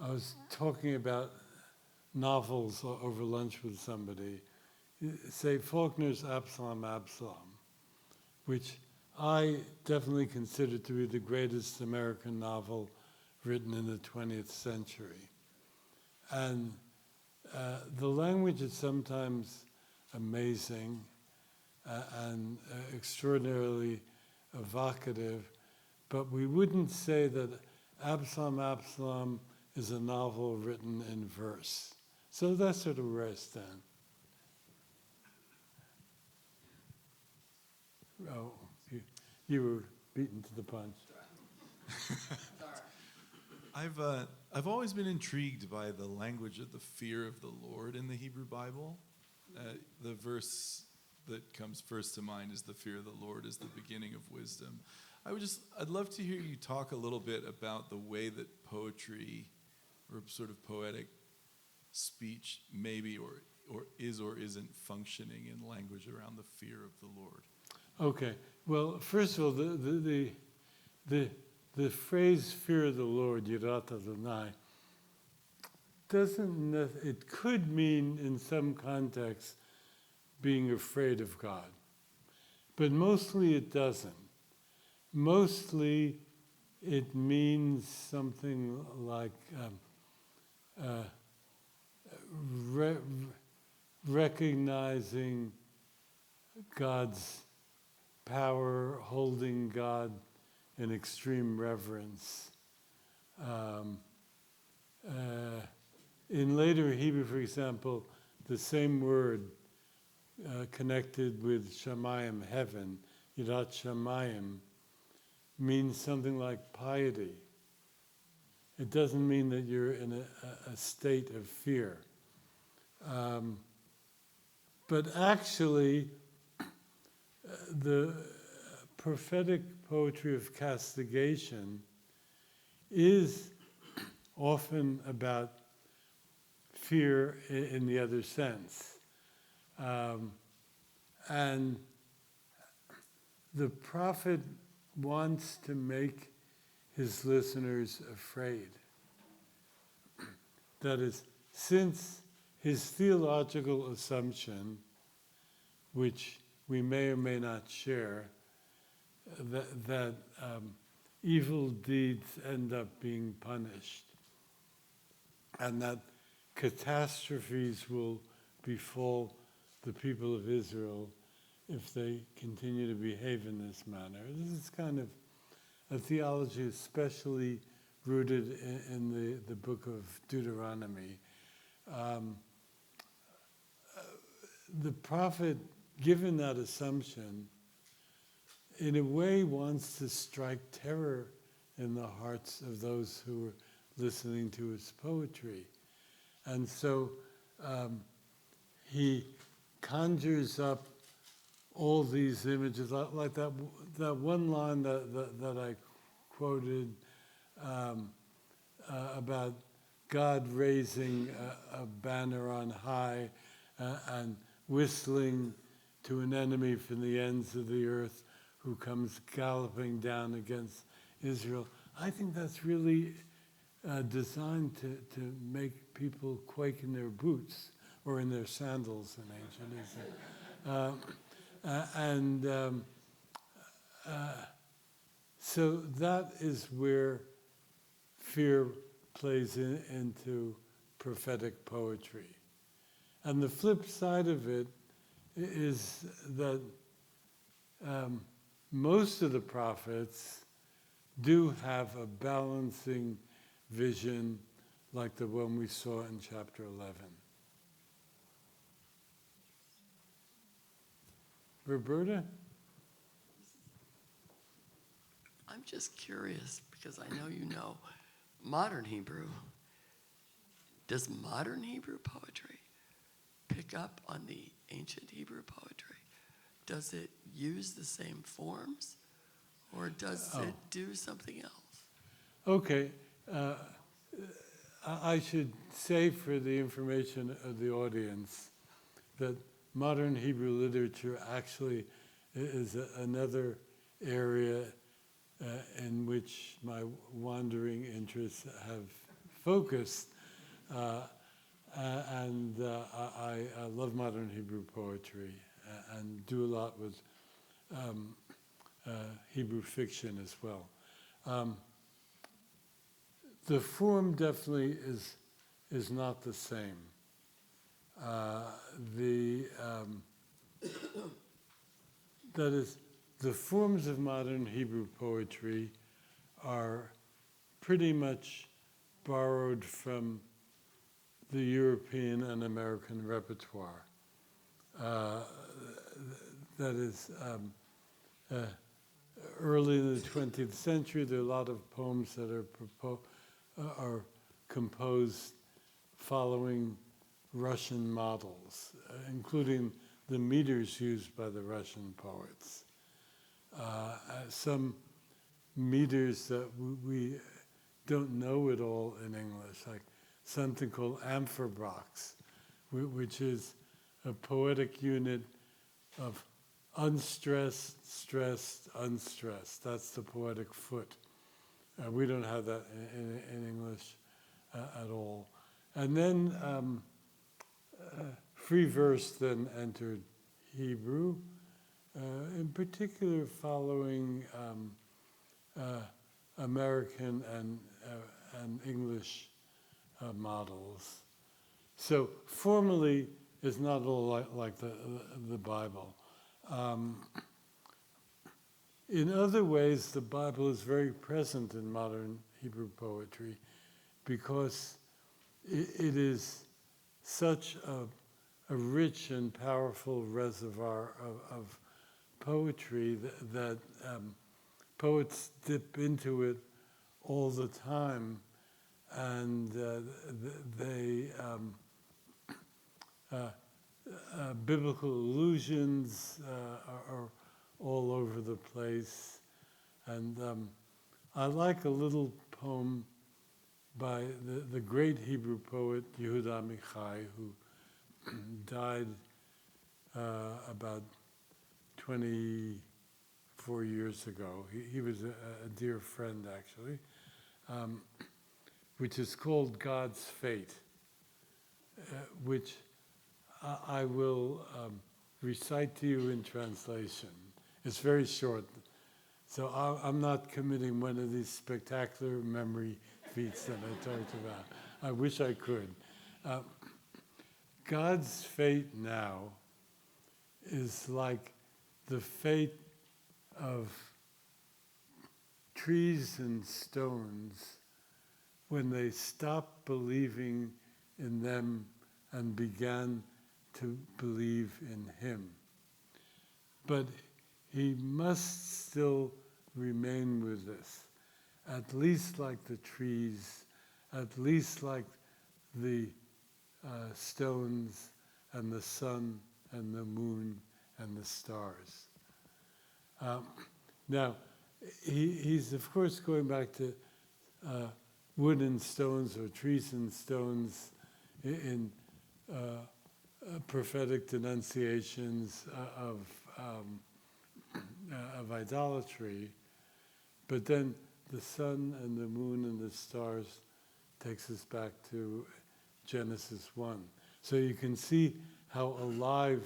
I was talking about novels over lunch with somebody. Say Faulkner's Absalom, which I definitely consider to be the greatest American novel written in the 20th century. And the language is sometimes amazing and extraordinarily evocative, but we wouldn't say that Absalom is a novel written in verse. So that's sort of where I stand. Oh, you were beaten to the punch. I've always been intrigued by the language of the fear of the Lord in the Hebrew Bible. The verse that comes first to mind is the fear of the Lord is the beginning of wisdom. I'd love to hear you talk a little bit about the way that poetry or sort of poetic speech maybe or isn't functioning in language around the fear of the Lord. Okay. Well, first of all, the phrase "fear of the Lord," Yirat Adonai, it could mean in some contexts being afraid of God, but mostly it doesn't. Mostly, it means something like recognizing God's power, holding God in extreme reverence. In later Hebrew, for example, the same word connected with Shamayim, heaven, Yirat Shamayim, means something like piety. It doesn't mean that you're in a state of fear. But actually, the prophetic poetry of castigation is often about fear in the other sense. And the prophet wants to make his listeners afraid. That is, since his theological assumption, which we may or may not share, that evil deeds end up being punished, and that catastrophes will befall the people of Israel if they continue to behave in this manner. This is kind of a theology especially rooted in the book of Deuteronomy. The prophet, given that assumption, in a way wants to strike terror in the hearts of those who are listening to his poetry. And so he conjures up all these images, like that one line that I quoted about God raising a banner on high and whistling to an enemy from the ends of the earth, who comes galloping down against Israel. I think that's really designed to make people quake in their boots or in their sandals in ancient Israel. So that is where fear plays into prophetic poetry. And the flip side of it is that most of the prophets do have a balancing vision like the one we saw in chapter 11. Roberta? I'm just curious, because I know you know modern Hebrew. Does modern Hebrew poetry pick up on the ancient Hebrew poetry? Does it use the same forms, or does it do something else? Okay. I should say for the information of the audience that modern Hebrew literature actually is another area in which my wandering interests have focused. And I love modern Hebrew poetry and do a lot with Hebrew fiction as well. The form definitely is not the same. That is, the forms of modern Hebrew poetry are pretty much borrowed from the European and American repertoire. That is, early in the 20th century, there are a lot of poems that are composed following Russian models, including the meters used by the Russian poets. Some meters that we don't know at all in English, like something called amphibrachs, which is a poetic unit of unstressed, stressed, unstressed. That's the poetic foot. We don't have that in English at all. And then free verse then entered Hebrew, in particular following American and English models. So formally, it's not all like the Bible. In other ways, the Bible is very present in modern Hebrew poetry because it is such a rich and powerful reservoir of poetry that poets dip into it all the time, and biblical allusions are all over the place. And I like a little poem by the great Hebrew poet Yehuda Amichai, who died about 24 years ago. He was a dear friend, actually, which is called God's Fate, which I will recite to you in translation. It's very short, so I'm not committing one of these spectacular memory feats that I talked about. I wish I could. God's fate now is like the fate of trees and stones when they stopped believing in them and began to believe in him. But he must still remain with us, at least like the trees, at least like the stones and the sun and the moon and the stars. Now, he's of course going back to wood and stones or trees and stones in prophetic denunciations of of idolatry, but then the sun and the moon and the stars takes us back to Genesis 1. So you can see how alive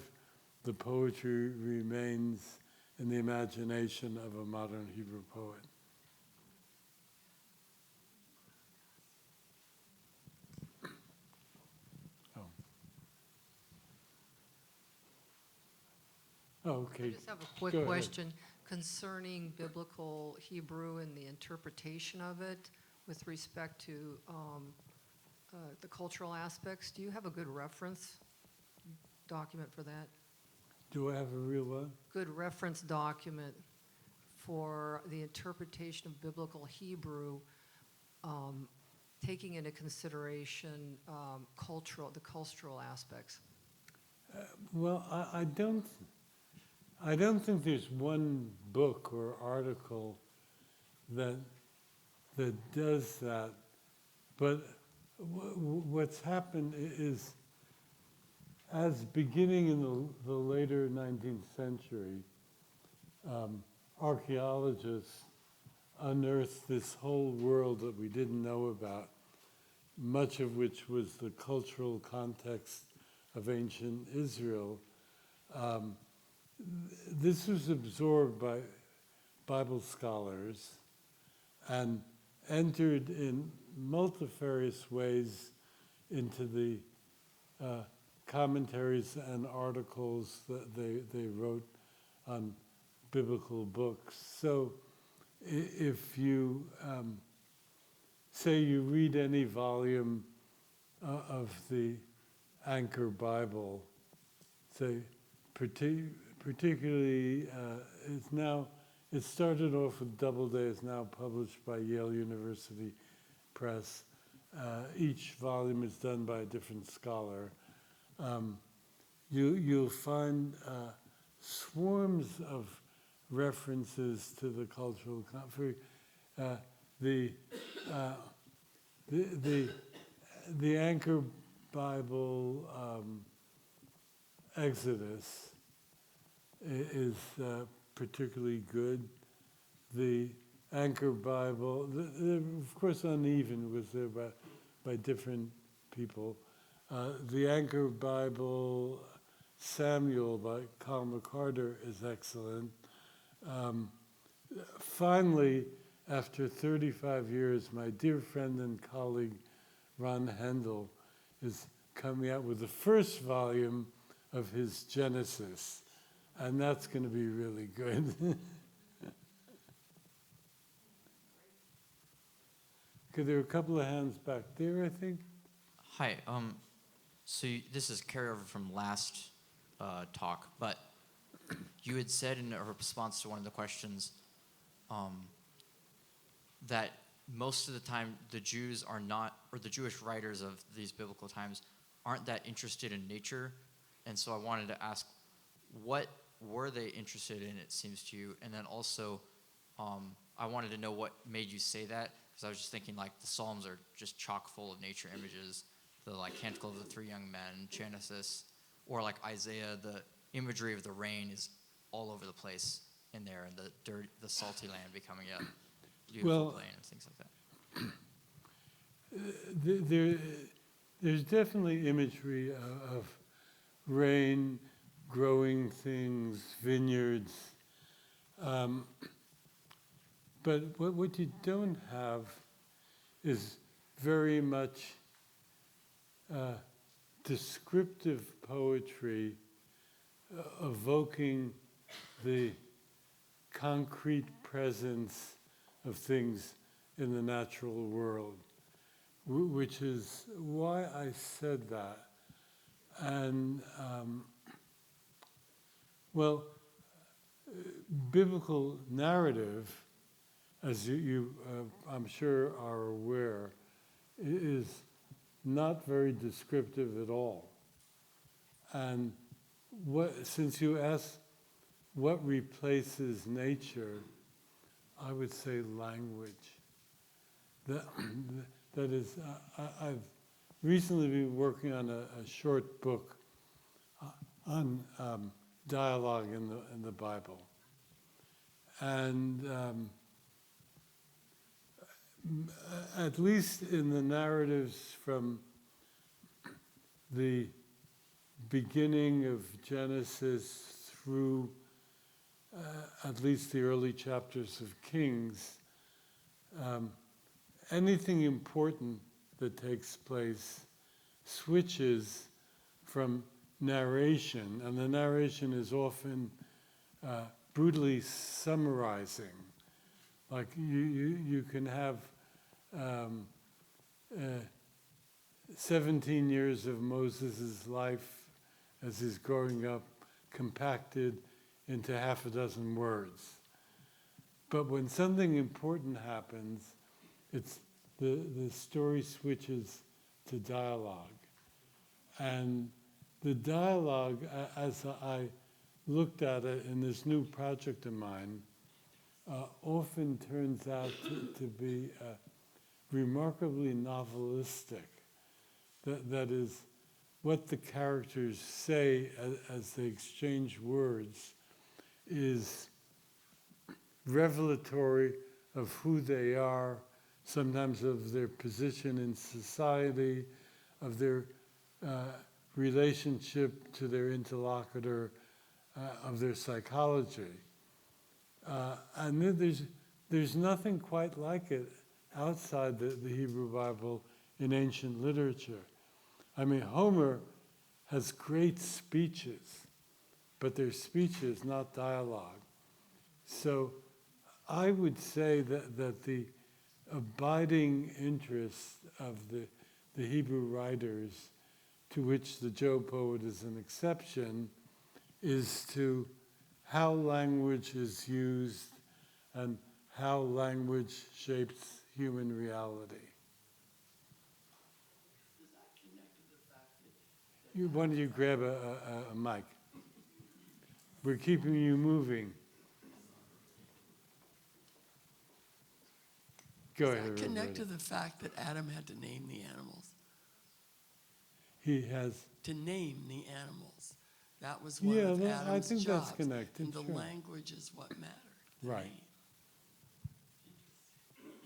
the poetry remains in the imagination of a modern Hebrew poet. Oh, okay. I just have a quick Go ahead. question concerning biblical Hebrew and the interpretation of it with respect to the cultural aspects. Do you have a good reference document for that? Do I have a real one? Good reference document for the interpretation of biblical Hebrew, taking into consideration the cultural aspects. Well, I don't think there's one book or article that does that. But what's happened is, as beginning in the later 19th century, archaeologists unearthed this whole world that we didn't know about, much of which was the cultural context of ancient Israel. This was absorbed by Bible scholars and entered in multifarious ways into the commentaries and articles that they wrote on biblical books. So if you say you read any volume of the Anchor Bible, say particularly it started off with Doubleday, is now published by Yale University Press. Each volume is done by a different scholar. You'll find swarms of references to the cultural the Anchor Bible Exodus is particularly good. The Anchor Bible, of course, uneven was there by different people. The Anchor Bible Samuel by Carl McCarter is excellent. Finally, after 35 years, my dear friend and colleague Ron Hendel is coming out with the first volume of his Genesis, and that's going to be really good. Okay, there are a couple of hands back there, I think. Hi. This is carryover from last talk, but you had said in a response to one of the questions that most of the time the Jews are not, or the Jewish writers of these biblical times aren't that interested in nature. And so I wanted to ask, what were they interested in, it seems to you? And then also, I wanted to know what made you say that, because I was just thinking like the Psalms are just chock full of nature images, the like Canticle of the Three Young Men, Genesis, or like Isaiah, the imagery of the rain is all over the place in there, and the dirt, the salty land becoming a beautiful plain and things like that. There's definitely imagery of rain, growing things, vineyards. But what you don't have is very much descriptive poetry evoking the concrete presence of things in the natural world, which is why I said that. And, biblical narrative, as you I'm sure are aware, is not very descriptive at all. And since you asked what replaces nature, I would say language. That is, I've recently been working on a short book on dialogue in the Bible. And at least in the narratives from the beginning of Genesis through at least the early chapters of Kings, anything important that takes place switches from narration, and the narration is often brutally summarizing. Like you can have 17 years of Moses' life as he's growing up compacted into half a dozen words. But when something important happens, it's the story switches to dialogue. And the dialogue, as I looked at it in this new project of mine, often turns out to be remarkably novelistic. That is, what the characters say as they exchange words is revelatory of who they are, sometimes of their position in society, of their relationship to their interlocutor, of their psychology. And there's nothing quite like it outside the Hebrew Bible in ancient literature. I mean, Homer has great speeches, but they're speeches, not dialogue. So I would say that the abiding interest of the Hebrew writers, to which the Job poet is an exception, is to how language is used and how language shapes human reality. Does that connect to the fact that Why don't you grab a mic? We're keeping you moving. Go ahead. Does that connect to Roberta. the fact that Adam had to name the animals? He has. To name the animals. That was one Yeah, of I Adam's think jobs. that's connected, And the sure. language is what mattered. the Right. name.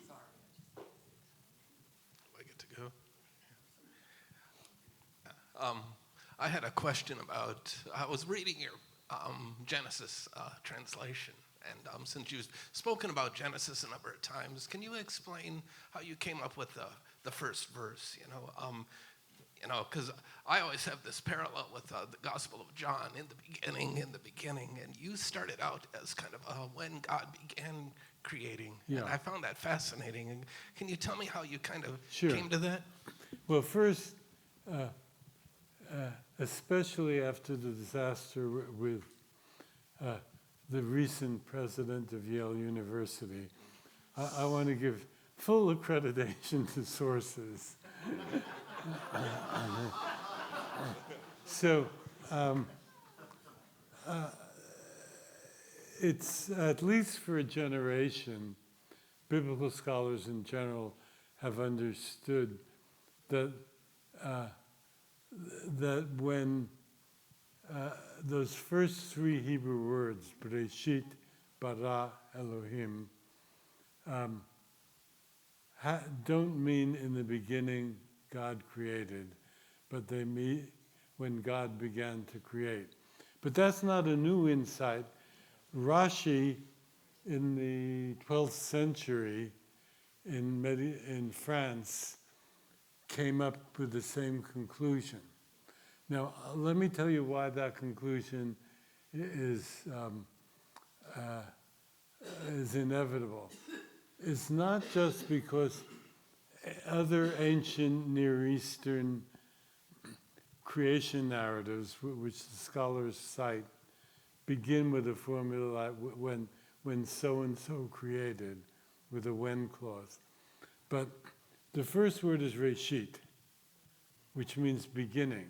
Sorry. I get to go? I had a question about, I was reading your Genesis translation, and since you've spoken about Genesis a number of times, can you explain how you came up with the first verse? Because I always have this parallel with the Gospel of John, in the beginning, and you started out as kind of when God began creating, Yeah. and I found that fascinating. And can you tell me how you kind of Sure. came to that? Well, first, especially after the disaster with the recent president of Yale University, I want to give full accreditation to sources. So it's, at least for a generation, biblical scholars in general have understood that that when those first three Hebrew words, Bereshit, Bara, Elohim, don't mean in the beginning God created, but they mean when God began to create. But that's not a new insight. Rashi, in the 12th century in France, came up with the same conclusion. Now, let me tell you why that conclusion is inevitable. It's not just because other ancient Near Eastern creation narratives, which the scholars cite, begin with a formula like when so-and-so created, with a when clause. But the first word is Reshit, which means beginning.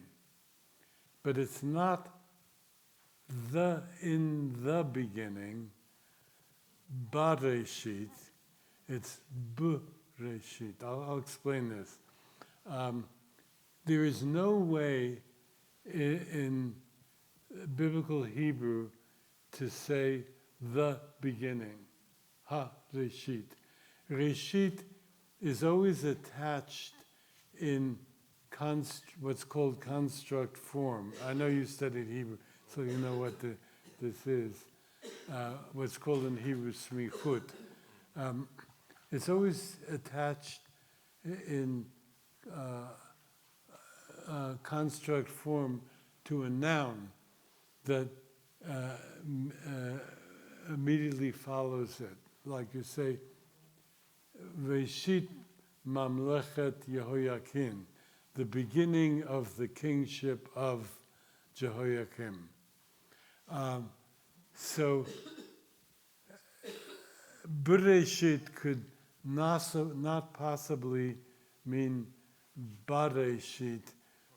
But it's not in the beginning, Bareshit, it's Bereshit. I'll explain this. There is no way in biblical Hebrew to say the beginning. Ha-reshit. Reshit is always attached in what's called construct form. I know you studied Hebrew, so you know what this is. What's called in Hebrew smichut. It's always attached in construct form to a noun that immediately follows it. Like you say, Reshit Mamlechet Yehoiakim, the beginning of the kingship of Jehoiakim. So, Bereshit could not possibly mean Bareshit,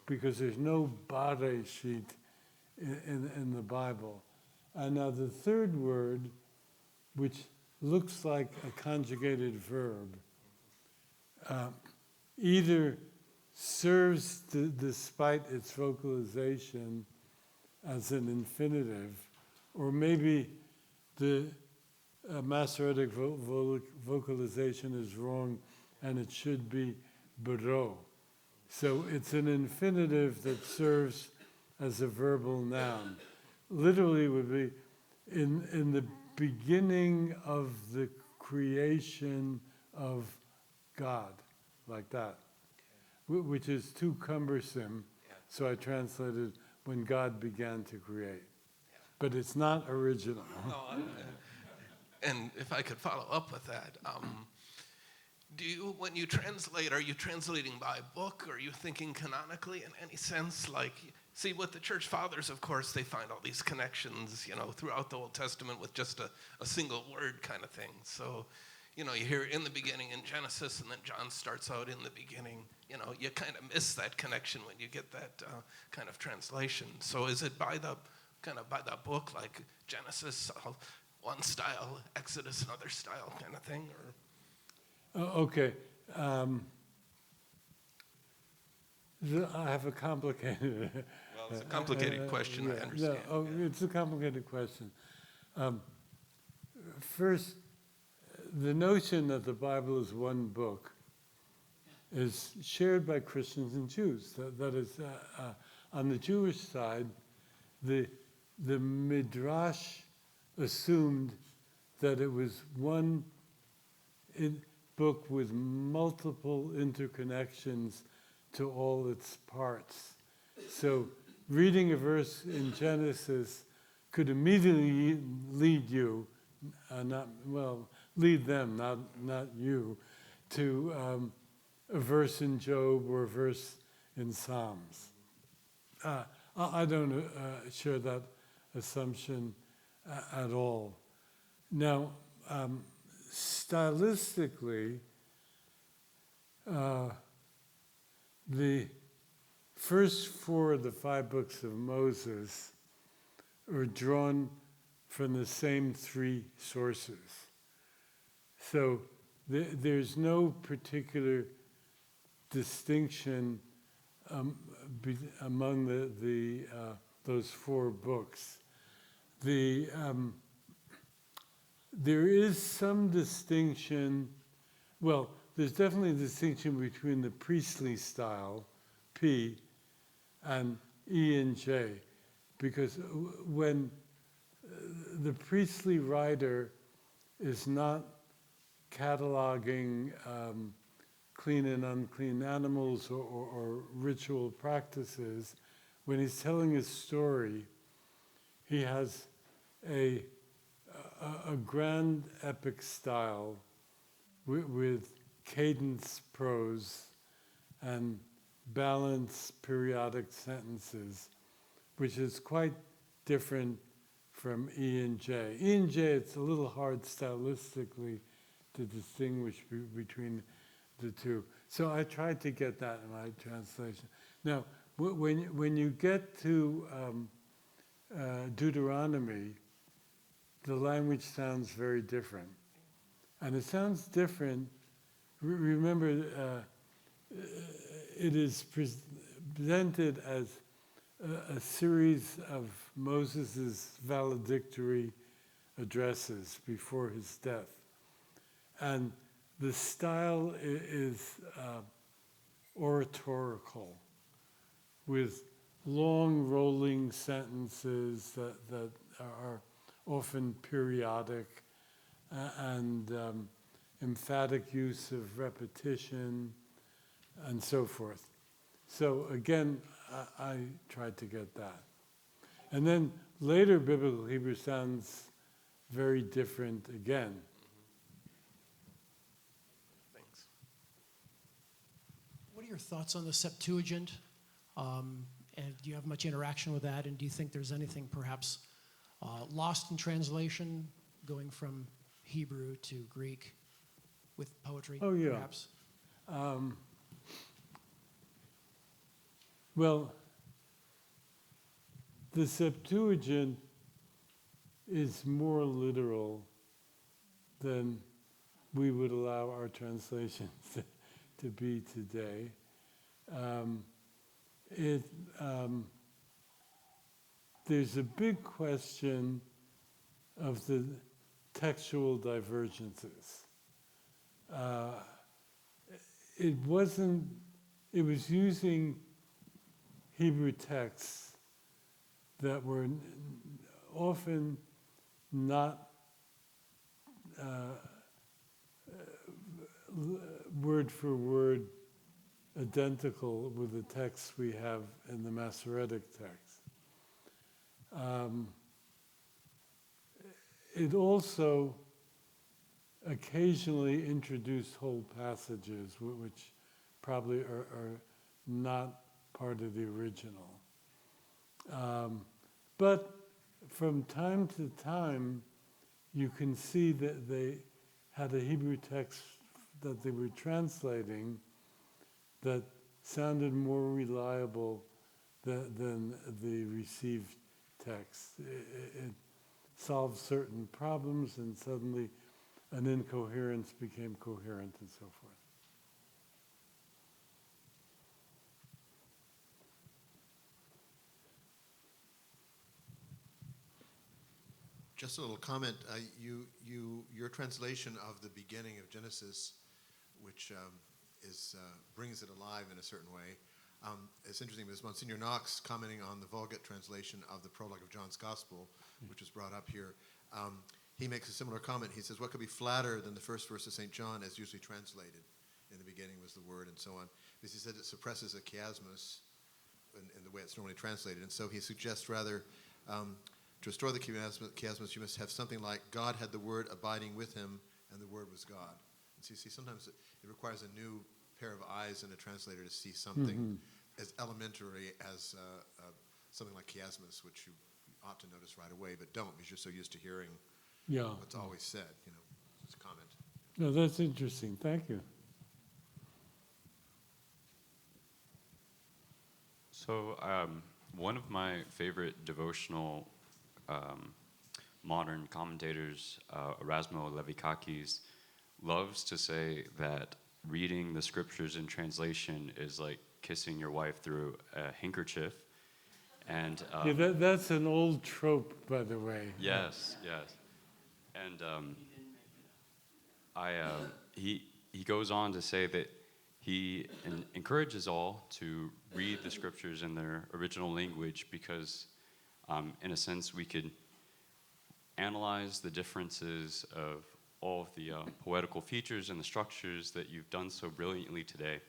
because there's no Bareshit in the Bible. And now the third word, which looks like a conjugated verb, either serves despite its vocalization as an infinitive, or maybe the Masoretic vocalization is wrong and it should be bero. So it's an infinitive that serves as a verbal noun. Literally would be in the beginning of the creation of God, like that, which is too cumbersome, so I translated when God began to create. But it's not original. And if I could follow up with that, when you translate, are you translating by book? Or are you thinking canonically in any sense? Like, see, with the church fathers, of course, they find all these connections, throughout the Old Testament with just a single word kind of thing. So, you hear in the beginning in Genesis, and then John starts out in the beginning. You kind of miss that connection when you get that kind of translation. So is it by the book, like Genesis, one style, Exodus another style kind of thing, or? Okay. I have a complicated. Well, it's a complicated question. I understand. It's a complicated question. First, the notion that the Bible is one book is shared by Christians and Jews. That is, on the Jewish side, the Midrash assumed that it was one book with multiple interconnections to all its parts. So reading a verse in Genesis could immediately lead you, lead them, not you, to a verse in Job or a verse in Psalms. I don't share that assumption at all. Now, stylistically, the first 4 of the 5 books of Moses are drawn from the same 3 sources. So there's no particular distinction among those 4 books. There is some distinction. Well, there's definitely a distinction between the priestly style, P, and E and J, because when the priestly writer is not cataloging clean and unclean animals or ritual practices, when he's telling his story, he has a grand epic style with cadence prose and balanced periodic sentences, which is quite different from E and J. E and J, it's a little hard stylistically to distinguish between the two. So I tried to get that in my translation. Now, when you get to Deuteronomy, the language sounds very different. And it sounds different. Remember, it is presented as a series of Moses' valedictory addresses before his death. And the style is oratorical, with long rolling sentences that are often periodic, and emphatic use of repetition, and so forth. So again, I tried to get that. And then later Biblical Hebrew sounds very different again. Thanks. What are your thoughts on the Septuagint? And do you have much interaction with that? And do you think there's anything perhaps lost in translation, going from Hebrew to Greek with poetry, Oh, yeah. perhaps? Well, the Septuagint is more literal than we would allow our translations to be today. There's a big question of the textual divergences. It was using Hebrew texts that were often not word for word identical with the texts we have in the Masoretic text. It also occasionally introduced whole passages which probably are not part of the original. But from time to time, you can see that they had a Hebrew text that they were translating that sounded more reliable than the received text. It solved certain problems, and suddenly an incoherence became coherent, and so forth. Just a little comment. Your translation of the beginning of Genesis, which brings it alive in a certain way. It's interesting because Monsignor Knox, commenting on the Vulgate translation of the prologue of John's Gospel, which was brought up here, he makes a similar comment. He says, what could be flatter than the first verse of St. John as usually translated? In the beginning was the Word, and so on. Because he said it suppresses a chiasmus in the way it's normally translated. And so he suggests rather, to restore the chiasmus, you must have something like, God had the Word abiding with him, and the Word was God. And so you see, sometimes it requires a new pair of eyes in a translator to see something as elementary as something like chiasmus, which you ought to notice right away, but don't, because you're so used to hearing what's always said, It's a comment. No, that's interesting. Thank you. So one of my favorite devotional modern commentators, Erasmo Levikakis, loves to say that reading the scriptures in translation is like kissing your wife through a handkerchief. And that's an old trope, by the way. Yes. And he goes on to say that he encourages all to read the scriptures in their original language because, in a sense, we could analyze the differences of all of the poetical features and the structures that you've done so brilliantly today.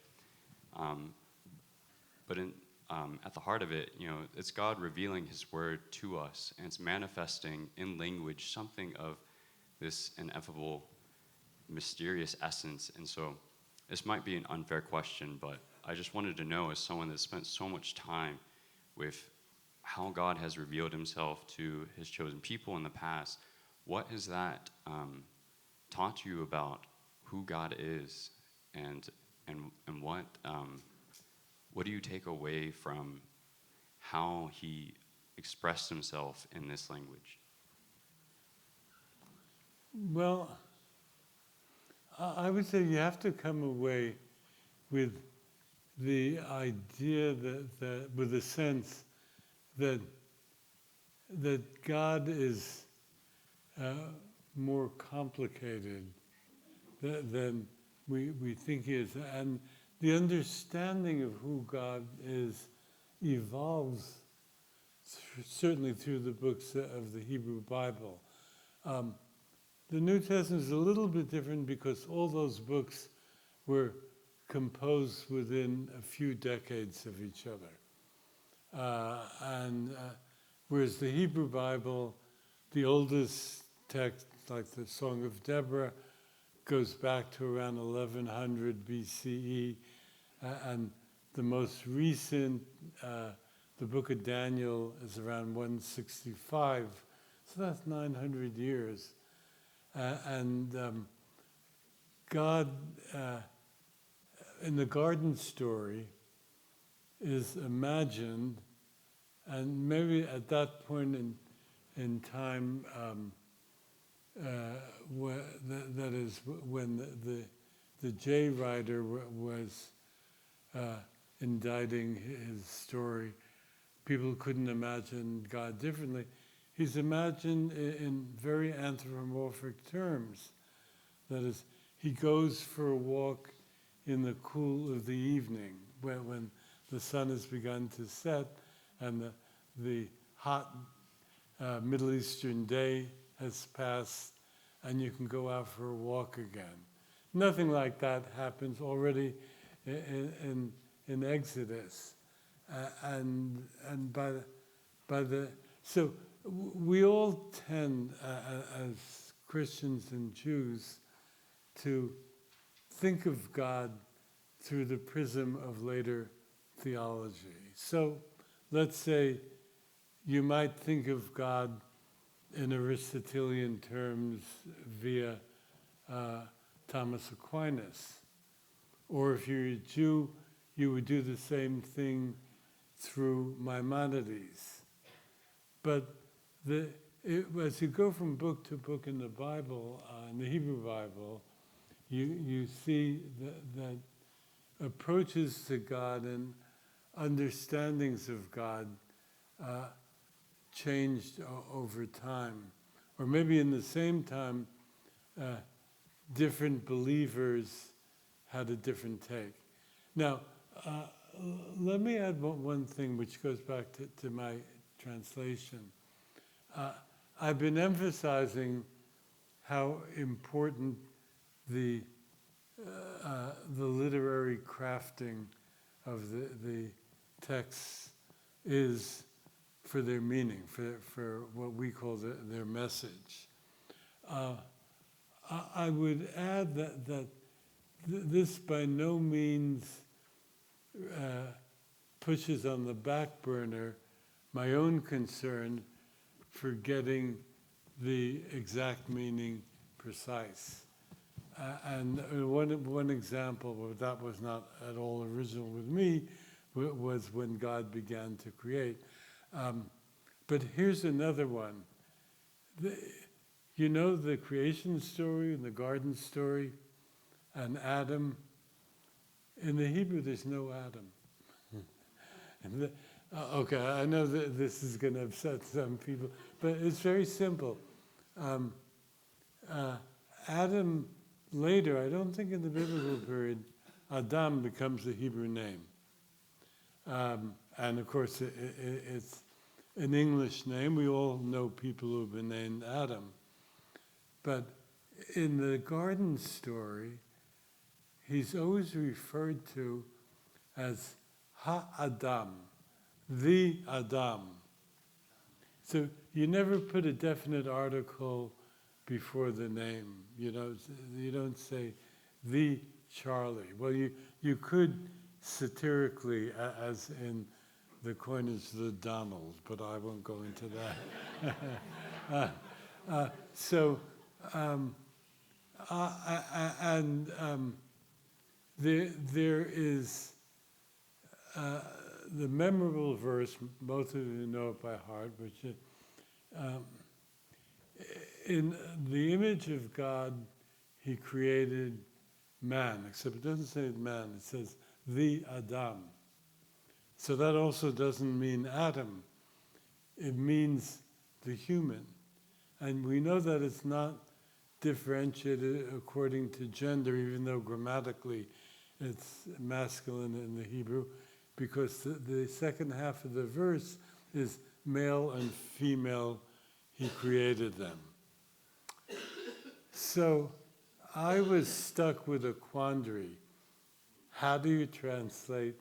But at the heart of it, it's God revealing his word to us, and it's manifesting in language something of this ineffable, mysterious essence. And so this might be an unfair question, but I just wanted to know, as someone that spent so much time with how God has revealed himself to his chosen people in the past, what has that taught you about who God is, and what do you take away from how he expressed himself in this language? Well, I would say you have to come away with the idea that with the sense that God is more complicated than we think he is. And the understanding of who God is evolves certainly through the books of the Hebrew Bible. The New Testament is a little bit different because all those books were composed within a few decades of each other. Whereas the Hebrew Bible, the oldest text, like the Song of Deborah, goes back to around 1100 BCE, and the most recent, the book of Daniel, is around 165, so that's 900 years. God, in the garden story, is imagined, and maybe at that point in time, that is when the J writer was inditing his story, people couldn't imagine God differently. He's imagined in very anthropomorphic terms. That is, he goes for a walk in the cool of the evening, when the sun has begun to set and the hot Middle Eastern day has passed, and you can go out for a walk again. Nothing like that happens already in Exodus, so we all tend, as Christians and Jews, to think of God through the prism of later theology. So let's say you might think of God in Aristotelian terms via Thomas Aquinas. Or if you're a Jew, you would do the same thing through Maimonides. But as you go from book to book in the Bible, in the Hebrew Bible, you see that approaches to God and understandings of God changed over time. Or maybe in the same time, different believers had a different take. Now, let me add one thing which goes back to my translation. I've been emphasizing how important the literary crafting of the texts is for their meaning, for what we call their message. I would add that this by no means pushes on the back burner my own concern for getting the exact meaning precise. And one example, but that was not at all original with me, was when God began to create. But here's another one. You know the creation story and the garden story and Adam? In the Hebrew, there's no Adam. Okay, I know that this is going to upset some people, but it's very simple. Adam, later, I don't think in the biblical period, Adam becomes a Hebrew name. And of course, it's an English name. We all know people who've been named Adam. But in the garden story, he's always referred to as Ha-Adam, the Adam. So you never put a definite article before the name. You don't say the Charlie. Well, you could satirically, as in the coinage the Donald, but I won't go into that. There is the memorable verse, most of you know it by heart, which in the image of God, he created man, except it doesn't say man, it says the Adam. So that also doesn't mean Adam. It means the human. And we know that it's not differentiated according to gender, even though grammatically it's masculine in the Hebrew, because the second half of the verse is male and female, he created them. So I was stuck with a quandary. How do you translate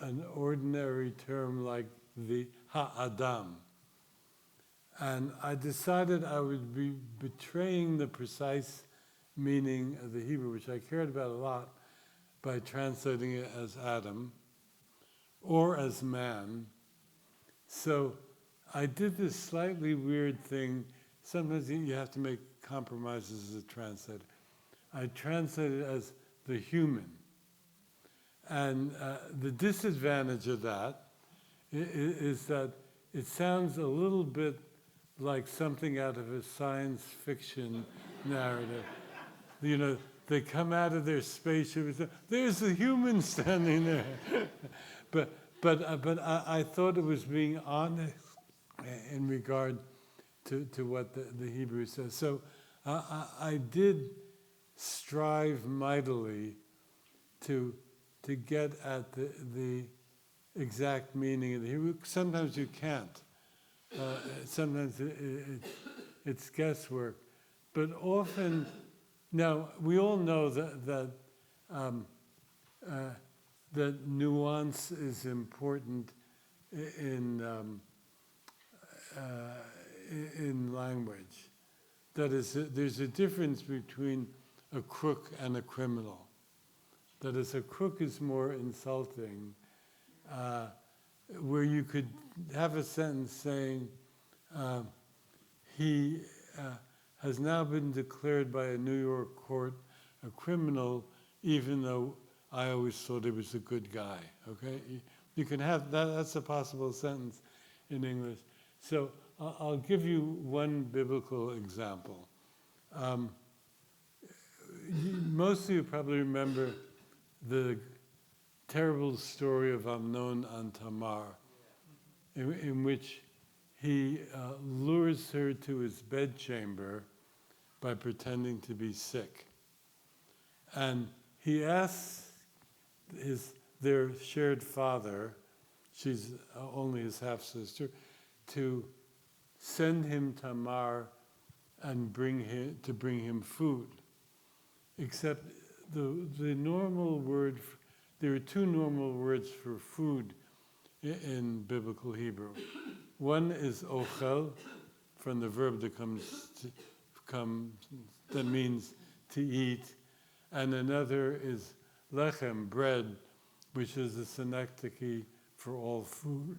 an ordinary term like the ha-adam? And I decided I would be betraying the precise meaning of the Hebrew, which I cared about a lot, by translating it as Adam or as man. So I did this slightly weird thing. Sometimes you have to make compromises as a translator. I translated it as the human. And the disadvantage of that is that it sounds a little bit like something out of a science fiction narrative. You know, they come out of their spaceship and say, there's a human standing there. but I thought it was being honest in regard to what the Hebrew says. So I did strive mightily to get at the exact meaning of the Hebrew. Sometimes you can't. Sometimes it's guesswork. But often, now we all know that nuance is important in language. That is, there's a difference between a crook and a criminal. That is, a crook is more insulting, where you could have a sentence saying, he has now been declared by a New York court a criminal, even though I always thought he was a good guy, okay? You can have that, that's a possible sentence in English. So I'll give you one biblical example. Most of you probably remember the terrible story of Amnon and Tamar, in which he lures her to his bedchamber by pretending to be sick. And he asks their shared father, she's only his half-sister, to send him Tamar and bring him food. Except the normal word, there are two normal words for food in biblical Hebrew. One is ochel, from the verb that that means to eat, and another is lechem, bread, which is a synecdoche for all food.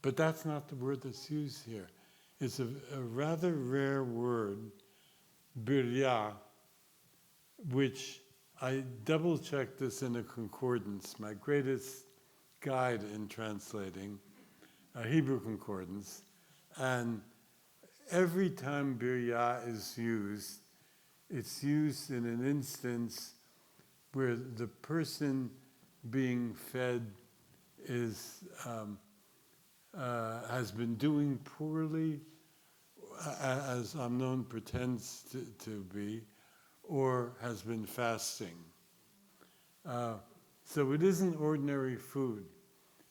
But that's not the word that's used here. It's a rather rare word, birya, which I double-checked this in a concordance, my greatest guide in translating, a Hebrew concordance, and every time birya is used, it's used in an instance where the person being fed is has been doing poorly, as Amnon pretends to be, or has been fasting. So it isn't ordinary food.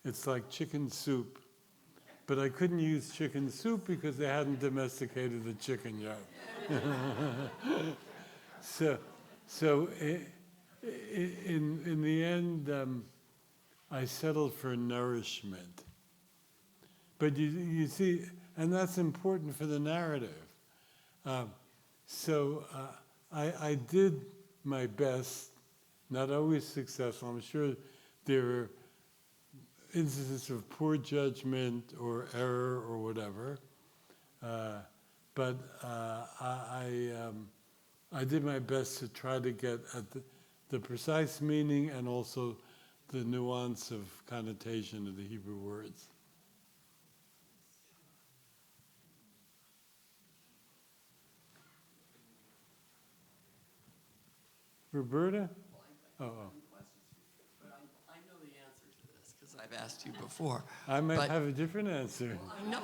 It's like chicken soup. But I couldn't use chicken soup because they hadn't domesticated the chicken yet. So in the end, I settled for nourishment. But you see, and that's important for the narrative. I did my best, not always successful. I'm sure there are instances of poor judgment or error or whatever, but I did my best to try to get at the precise meaning and also the nuance of connotation of the Hebrew words. Roberta? Well, I have questions for you, but I know the answer to this because I've asked you before. I might But- have a different answer. I know,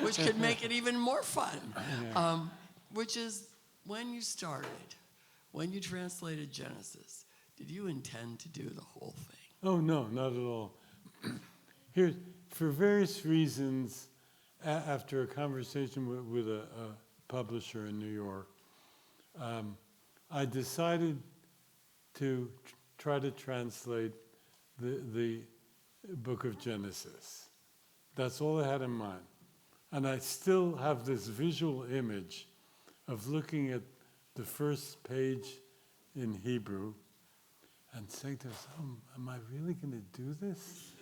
which could make it even more fun. Which is when you started, when you translated Genesis, did you intend to do the whole thing? Oh, no, not at all. Here, for various reasons, after a conversation with a publisher in New York, I decided to try to translate the book of Genesis. That's all I had in mind. And I still have this visual image of looking at the first page in Hebrew and saying to us, oh, am I really going to do this?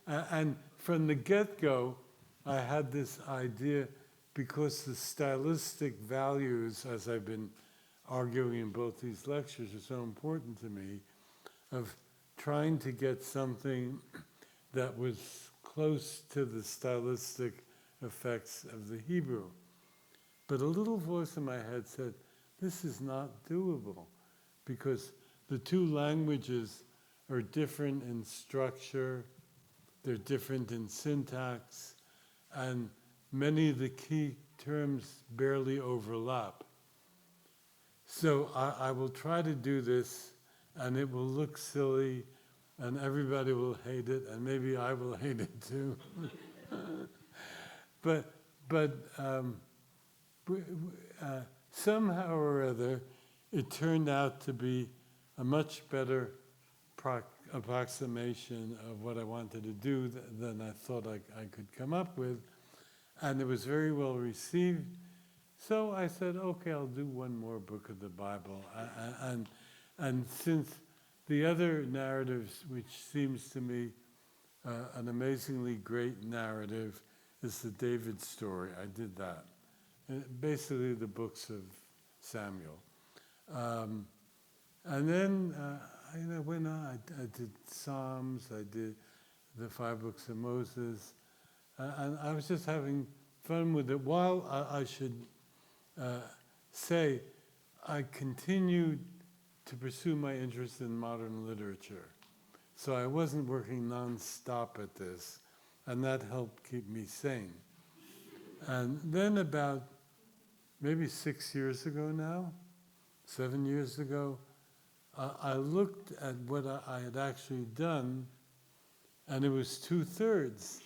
And from the get-go, I had this idea, because the stylistic values, as I've been arguing in both these lectures, are so important to me, of trying to get something that was close to the stylistic effects of the Hebrew. But a little voice in my head said, this is not doable, because the two languages are different in structure, they're different in syntax, and many of the key terms barely overlap. So I will try to do this, and it will look silly, and everybody will hate it, and maybe I will hate it too. but somehow or other, it turned out to be a much better approximation of what I wanted to do than I thought I could come up with. And it was very well received. So I said, okay, I'll do one more book of the Bible. And since the other narratives, which seems to me an amazingly great narrative, is the David story, I did that. Basically the books of Samuel. And then I went on, I did Psalms, I did the 5 books of Moses, and I was just having fun with it. While I should say, I continued to pursue my interest in modern literature. So I wasn't working non-stop at this, and that helped keep me sane. And then about maybe 6 years ago now, 7 years ago, I looked at what I had actually done, and it was 2/3.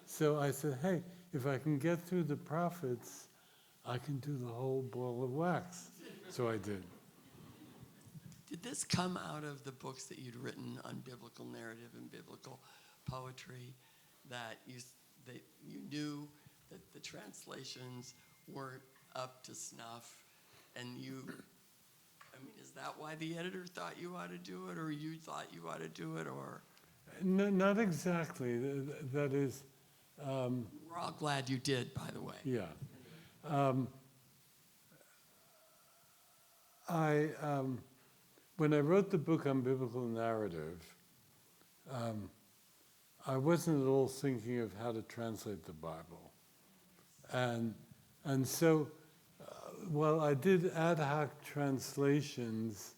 So I said, hey, if I can get through the prophets, I can do the whole ball of wax. So I did. Did this come out of the books that you'd written on biblical narrative and biblical poetry, that you knew that the translations weren't up to snuff, and is that why the editor thought you ought to do it, or you thought you ought to do it, or? No, not exactly. That is... we're all glad you did, by the way. Yeah. When I wrote the book on biblical narrative, I wasn't at all thinking of how to translate the Bible. And so, while I did ad hoc translations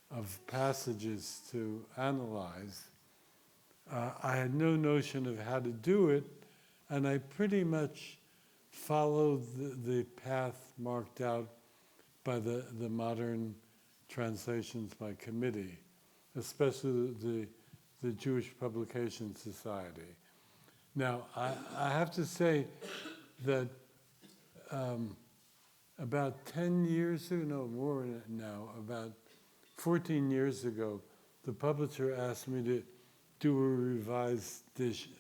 of passages to analyze, I had no notion of how to do it, and I pretty much followed the path marked out by the modern translations by committee, especially the Jewish Publication Society. Now, I have to say that about 10 years ago, no more now, about 14 years ago, the publisher asked me to do a revised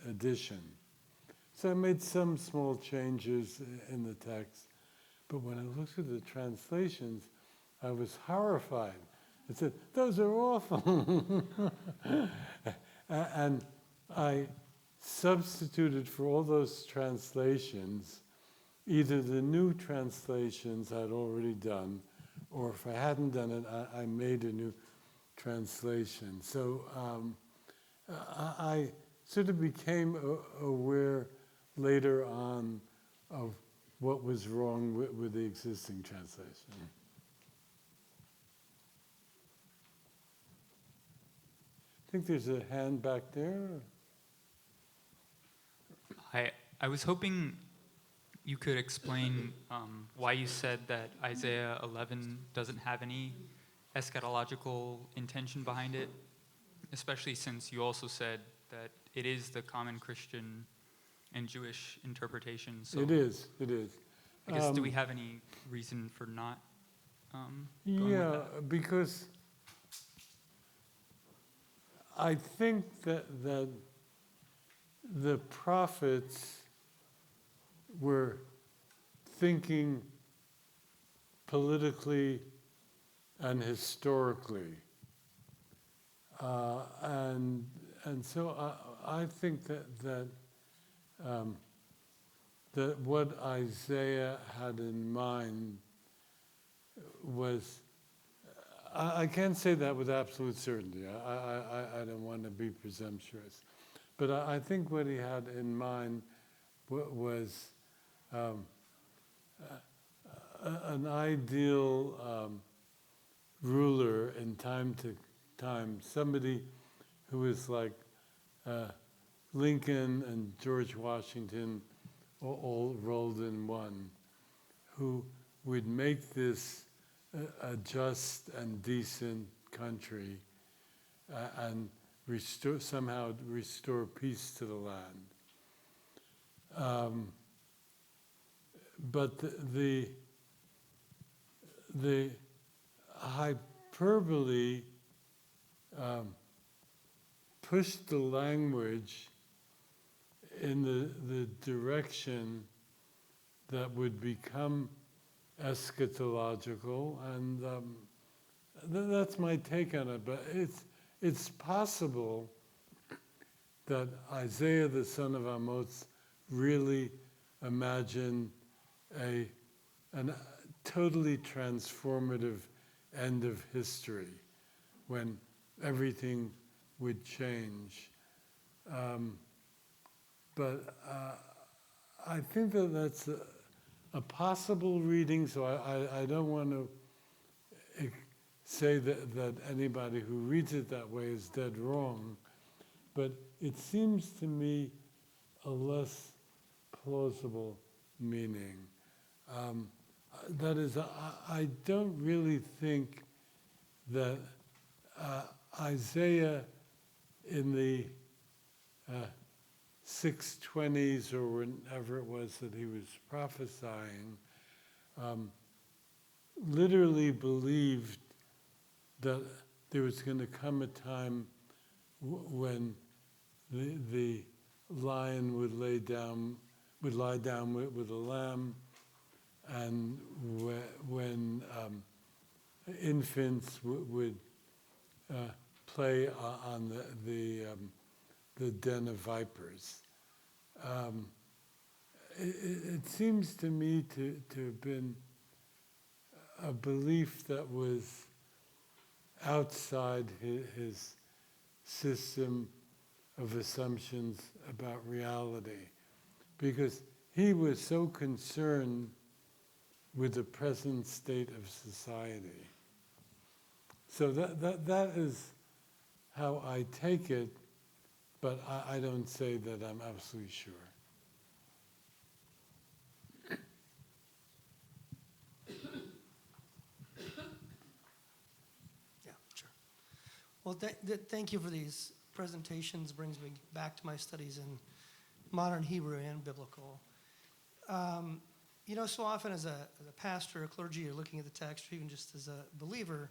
edition. So I made some small changes in the text, but when I looked at the translations, I was horrified. I said, those are awful. And I substituted for all those translations either the new translations I'd already done, or if I hadn't done it, I made a new translation. So I sort of became aware later on of what was wrong with the existing translation. think there's a hand back there. I was hoping you could explain why you said that Isaiah 11 doesn't have any eschatological intention behind it, especially since you also said that it is the common Christian and Jewish interpretation. So It is. I guess, do we have any reason for not going with Yeah, that? because I think that the prophets were thinking politically and historically, and so I think that what Isaiah had in mind was, I can't say that with absolute certainty. I don't want to be presumptuous, but I think what he had in mind was an ideal ruler in time to time, somebody who was like Lincoln and George Washington all rolled in one, who would make this a just and decent country and somehow restore peace to the land. But the hyperbole pushed the language in the direction that would become eschatological, and that's my take on it. But it's possible that Isaiah, the son of Amos, really imagined a totally transformative end of history when everything would change. But I think that's a possible reading, so I don't want to say that anybody who reads it that way is dead wrong, but it seems to me a less plausible meaning. That is, I don't really think that Isaiah in the 620s or whenever it was that he was prophesying, literally believed that there was going to come a time when the lion would lie down with a lamb, and when infants would play on the den of vipers. It seems to me to have been a belief that was outside his system of assumptions about reality, because he was so concerned with the present state of society. So that is how I take it, but I don't say that I'm absolutely sure. Yeah, sure. Well, thank you for these presentations. Brings me back to my studies in modern Hebrew and biblical. So often as a pastor or clergy, you're looking at the text, or even just as a believer,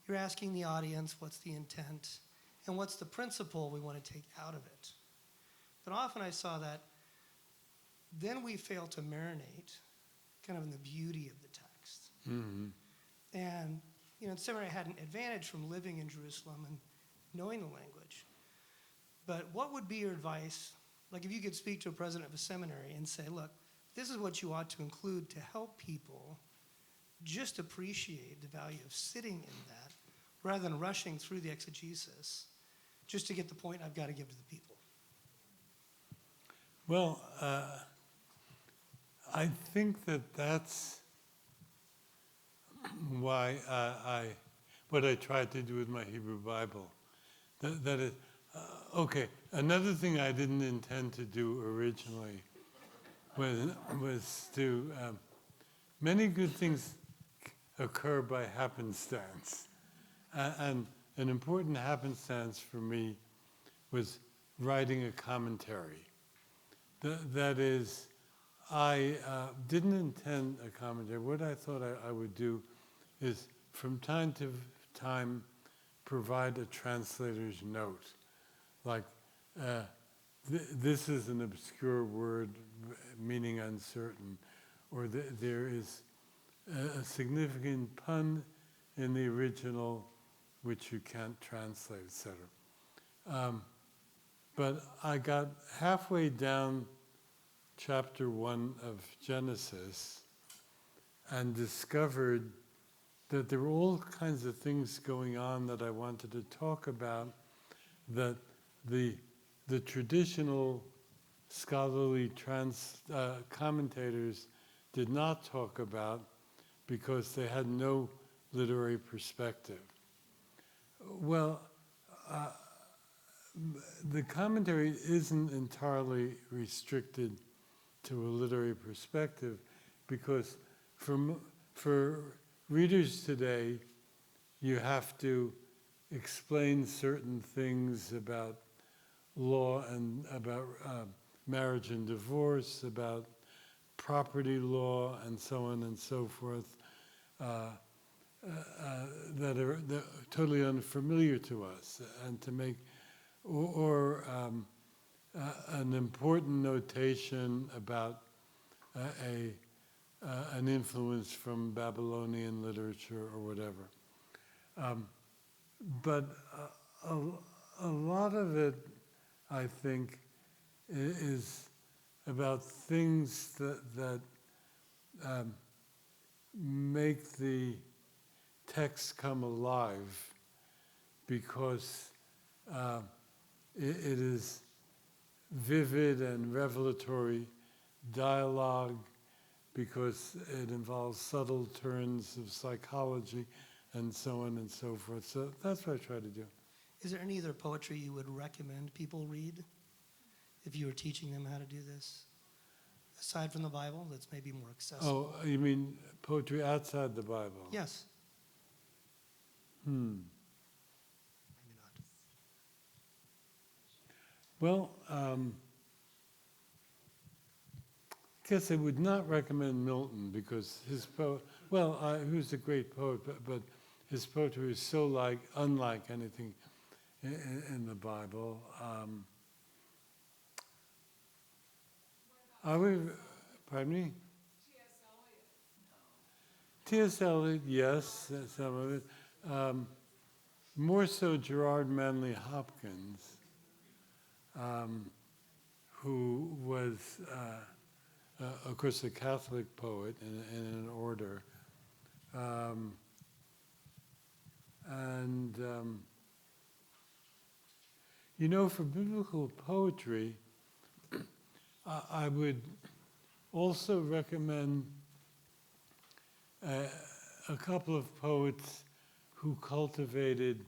you're asking the audience, what's the intent, and what's the principle we want to take out of it? But often I saw that then we fail to marinate kind of in the beauty of the text. Mm-hmm. And, in seminary I had an advantage from living in Jerusalem and knowing the language. But what would be your advice, like if you could speak to a president of a seminary and say, look, this is what you ought to include to help people just appreciate the value of sitting in that rather than rushing through the exegesis just to get the point I've got to give to the people? Well, I think that's why what I tried to do with my Hebrew Bible, that is, okay, another thing I didn't intend to do originally was to, many good things occur by happenstance. And an important happenstance for me was writing a commentary. That is, I didn't intend a commentary. What I thought I would do is, from time to time, provide a translator's note. Like, this is an obscure word, meaning uncertain, or there is a significant pun in the original which you can't translate, etc. But I got halfway down chapter 1 of Genesis and discovered that there were all kinds of things going on that I wanted to talk about that the traditional scholarly commentators did not talk about because they had no literary perspective. Well, the commentary isn't entirely restricted to a literary perspective, because for readers today, you have to explain certain things about law and about marriage and divorce, about property law, and so on and so forth, that are totally unfamiliar to us, and to make or an important notation about an influence from Babylonian literature or whatever. But a lot of it, I think, is about things that make the text come alive, because it is vivid and revelatory dialogue, because it involves subtle turns of psychology and so on and so forth. So that's what I try to do. Is there any other poetry you would recommend people read if you were teaching them how to do this? Aside from the Bible, that's maybe more accessible. Oh, you mean poetry outside the Bible? Yes. Maybe not. Well, I guess I would not recommend Milton, because his who's a great poet, but his poetry is so unlike anything in the Bible. I would, pardon me? T.S. Eliot, yes, some of it. More so Gerard Manley Hopkins, who was, of course, a Catholic poet in an order. For biblical poetry, I would also recommend a couple of poets who cultivated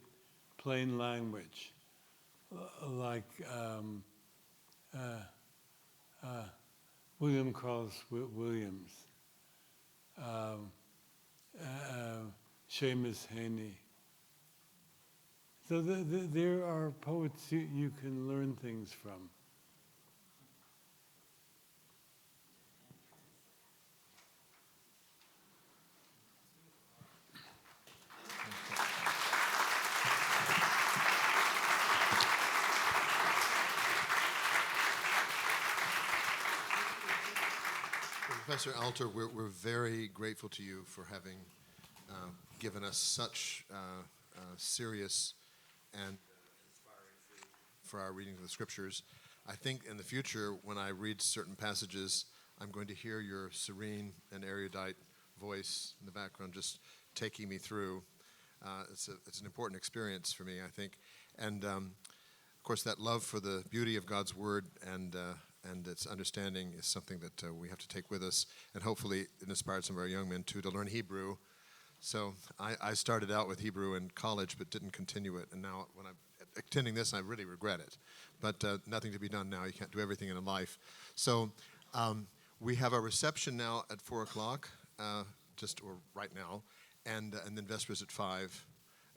plain language, like William Carlos Williams, Seamus Heaney. So there are poets you can learn things from. Professor Alter, we're very grateful to you for having given us such serious and inspiring food for our reading of the scriptures. I think in the future, when I read certain passages, I'm going to hear your serene and erudite voice in the background just taking me through. It's an important experience for me, I think. And of course, that love for the beauty of God's word and its understanding is something that we have to take with us, and hopefully it inspired some of our young men too to learn Hebrew. So I started out with Hebrew in college but didn't continue it, and now when I'm at attending this, I really regret it. But nothing to be done now. You can't do everything in life. So we have a reception now at 4 o'clock, or right now, and then Vespers at 5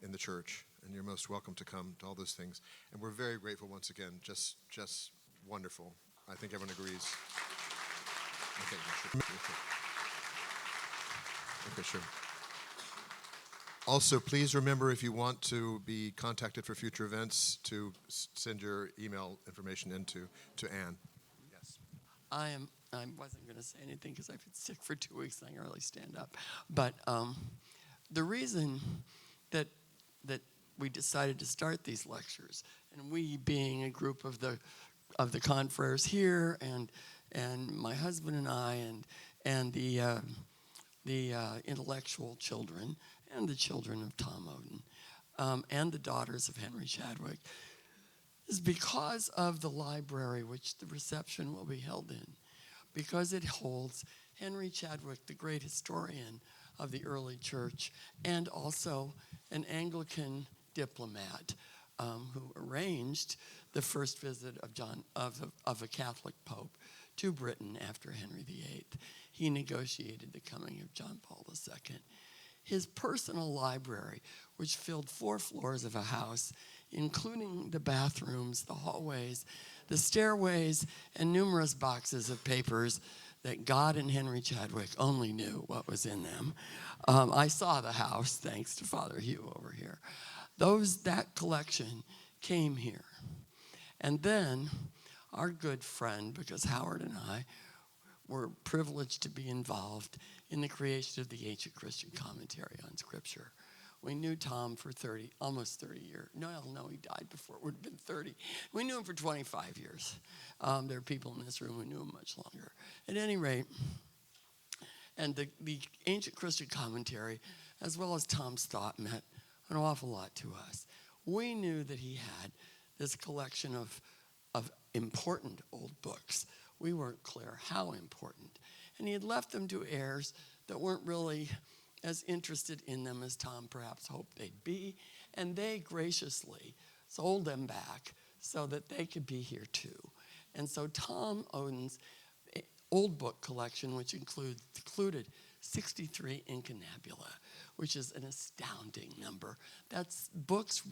in the church. And you're most welcome to come to all those things. And we're very grateful once again. Just wonderful. I think everyone agrees. Okay, sure. Also, please remember, if you want to be contacted for future events, to send your email information into Anne. Yes. I wasn't going to say anything because I've been sick for 2 weeks and I can really stand up. But the reason that we decided to start these lectures, and we being a group of the confreres here, and my husband and I, and the intellectual children, and the children of Tom Oden, and the daughters of Henry Chadwick, is because of the library which the reception will be held in, because it holds Henry Chadwick, the great historian of the early church, and also an Anglican diplomat who arranged the first visit of a Catholic pope to Britain after Henry VIII. He negotiated the coming of John Paul II. His personal library, which filled 4 floors of a house, including the bathrooms, the hallways, the stairways, and numerous boxes of papers that God and Henry Chadwick only knew what was in them. I saw the house, thanks to Father Hugh over here. That collection came here. And then our good friend, because Howard and I were privileged to be involved in the creation of the Ancient Christian Commentary on Scripture. We knew Tom for almost 30 years. No, he died before it would have been 30. We knew him for 25 years. There are people in this room who knew him much longer. At any rate, and the Ancient Christian Commentary, as well as Tom's thought, meant an awful lot to us. We knew that he had this collection of important old books. We weren't clear how important. And he had left them to heirs that weren't really as interested in them as Tom perhaps hoped they'd be. And they graciously sold them back so that they could be here too. And so Tom Oden's old book collection, which included 63 incunabula, which is an astounding number. That's books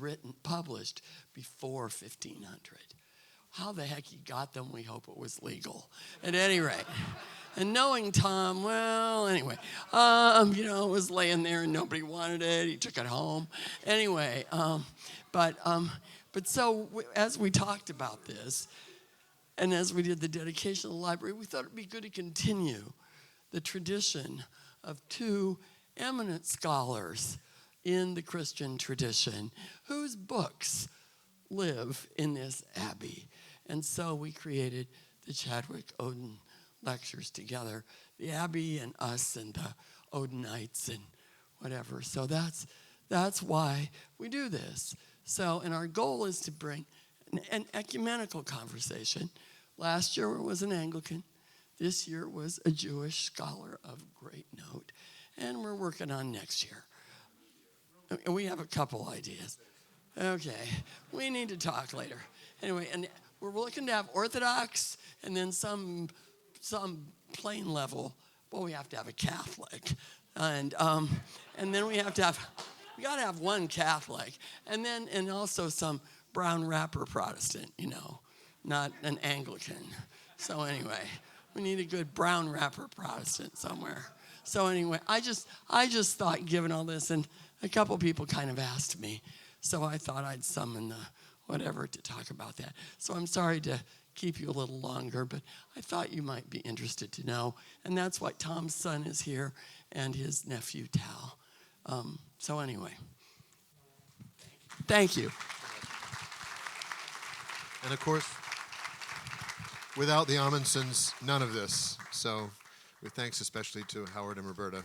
published before 1500. How the heck he got them, we hope it was legal. At any rate. And knowing Tom, well, anyway, it was laying there and nobody wanted it. He took it home. Anyway, but so as we talked about this, and as we did the dedication of the library, we thought it'd be good to continue the tradition of 2 eminent scholars in the Christian tradition whose books live in this abbey. And so we created the Chadwick-Oden lectures together, the Abbey and us and the Odenites and whatever. So that's why we do this. So, and our goal is to bring an ecumenical conversation. Last year it was an Anglican. This year was a Jewish scholar of great note. And we're working on next year. We have a couple ideas. Okay, we need to talk later. Anyway, and we're looking to have Orthodox and then some plain level. Well, we have to have a Catholic, and then we gotta have one Catholic, and also some brown wrapper Protestant, not an Anglican. So anyway, we need a good brown wrapper Protestant somewhere. So anyway, I just thought, given all this, and a couple people kind of asked me, so I thought I'd summon the whatever to talk about that. So I'm sorry to keep you a little longer, but I thought you might be interested to know. And that's why Tom's son is here and his nephew, Tal. So anyway, thank you. And of course, without the Amundsons, none of this. So with thanks especially to Howard and Roberta.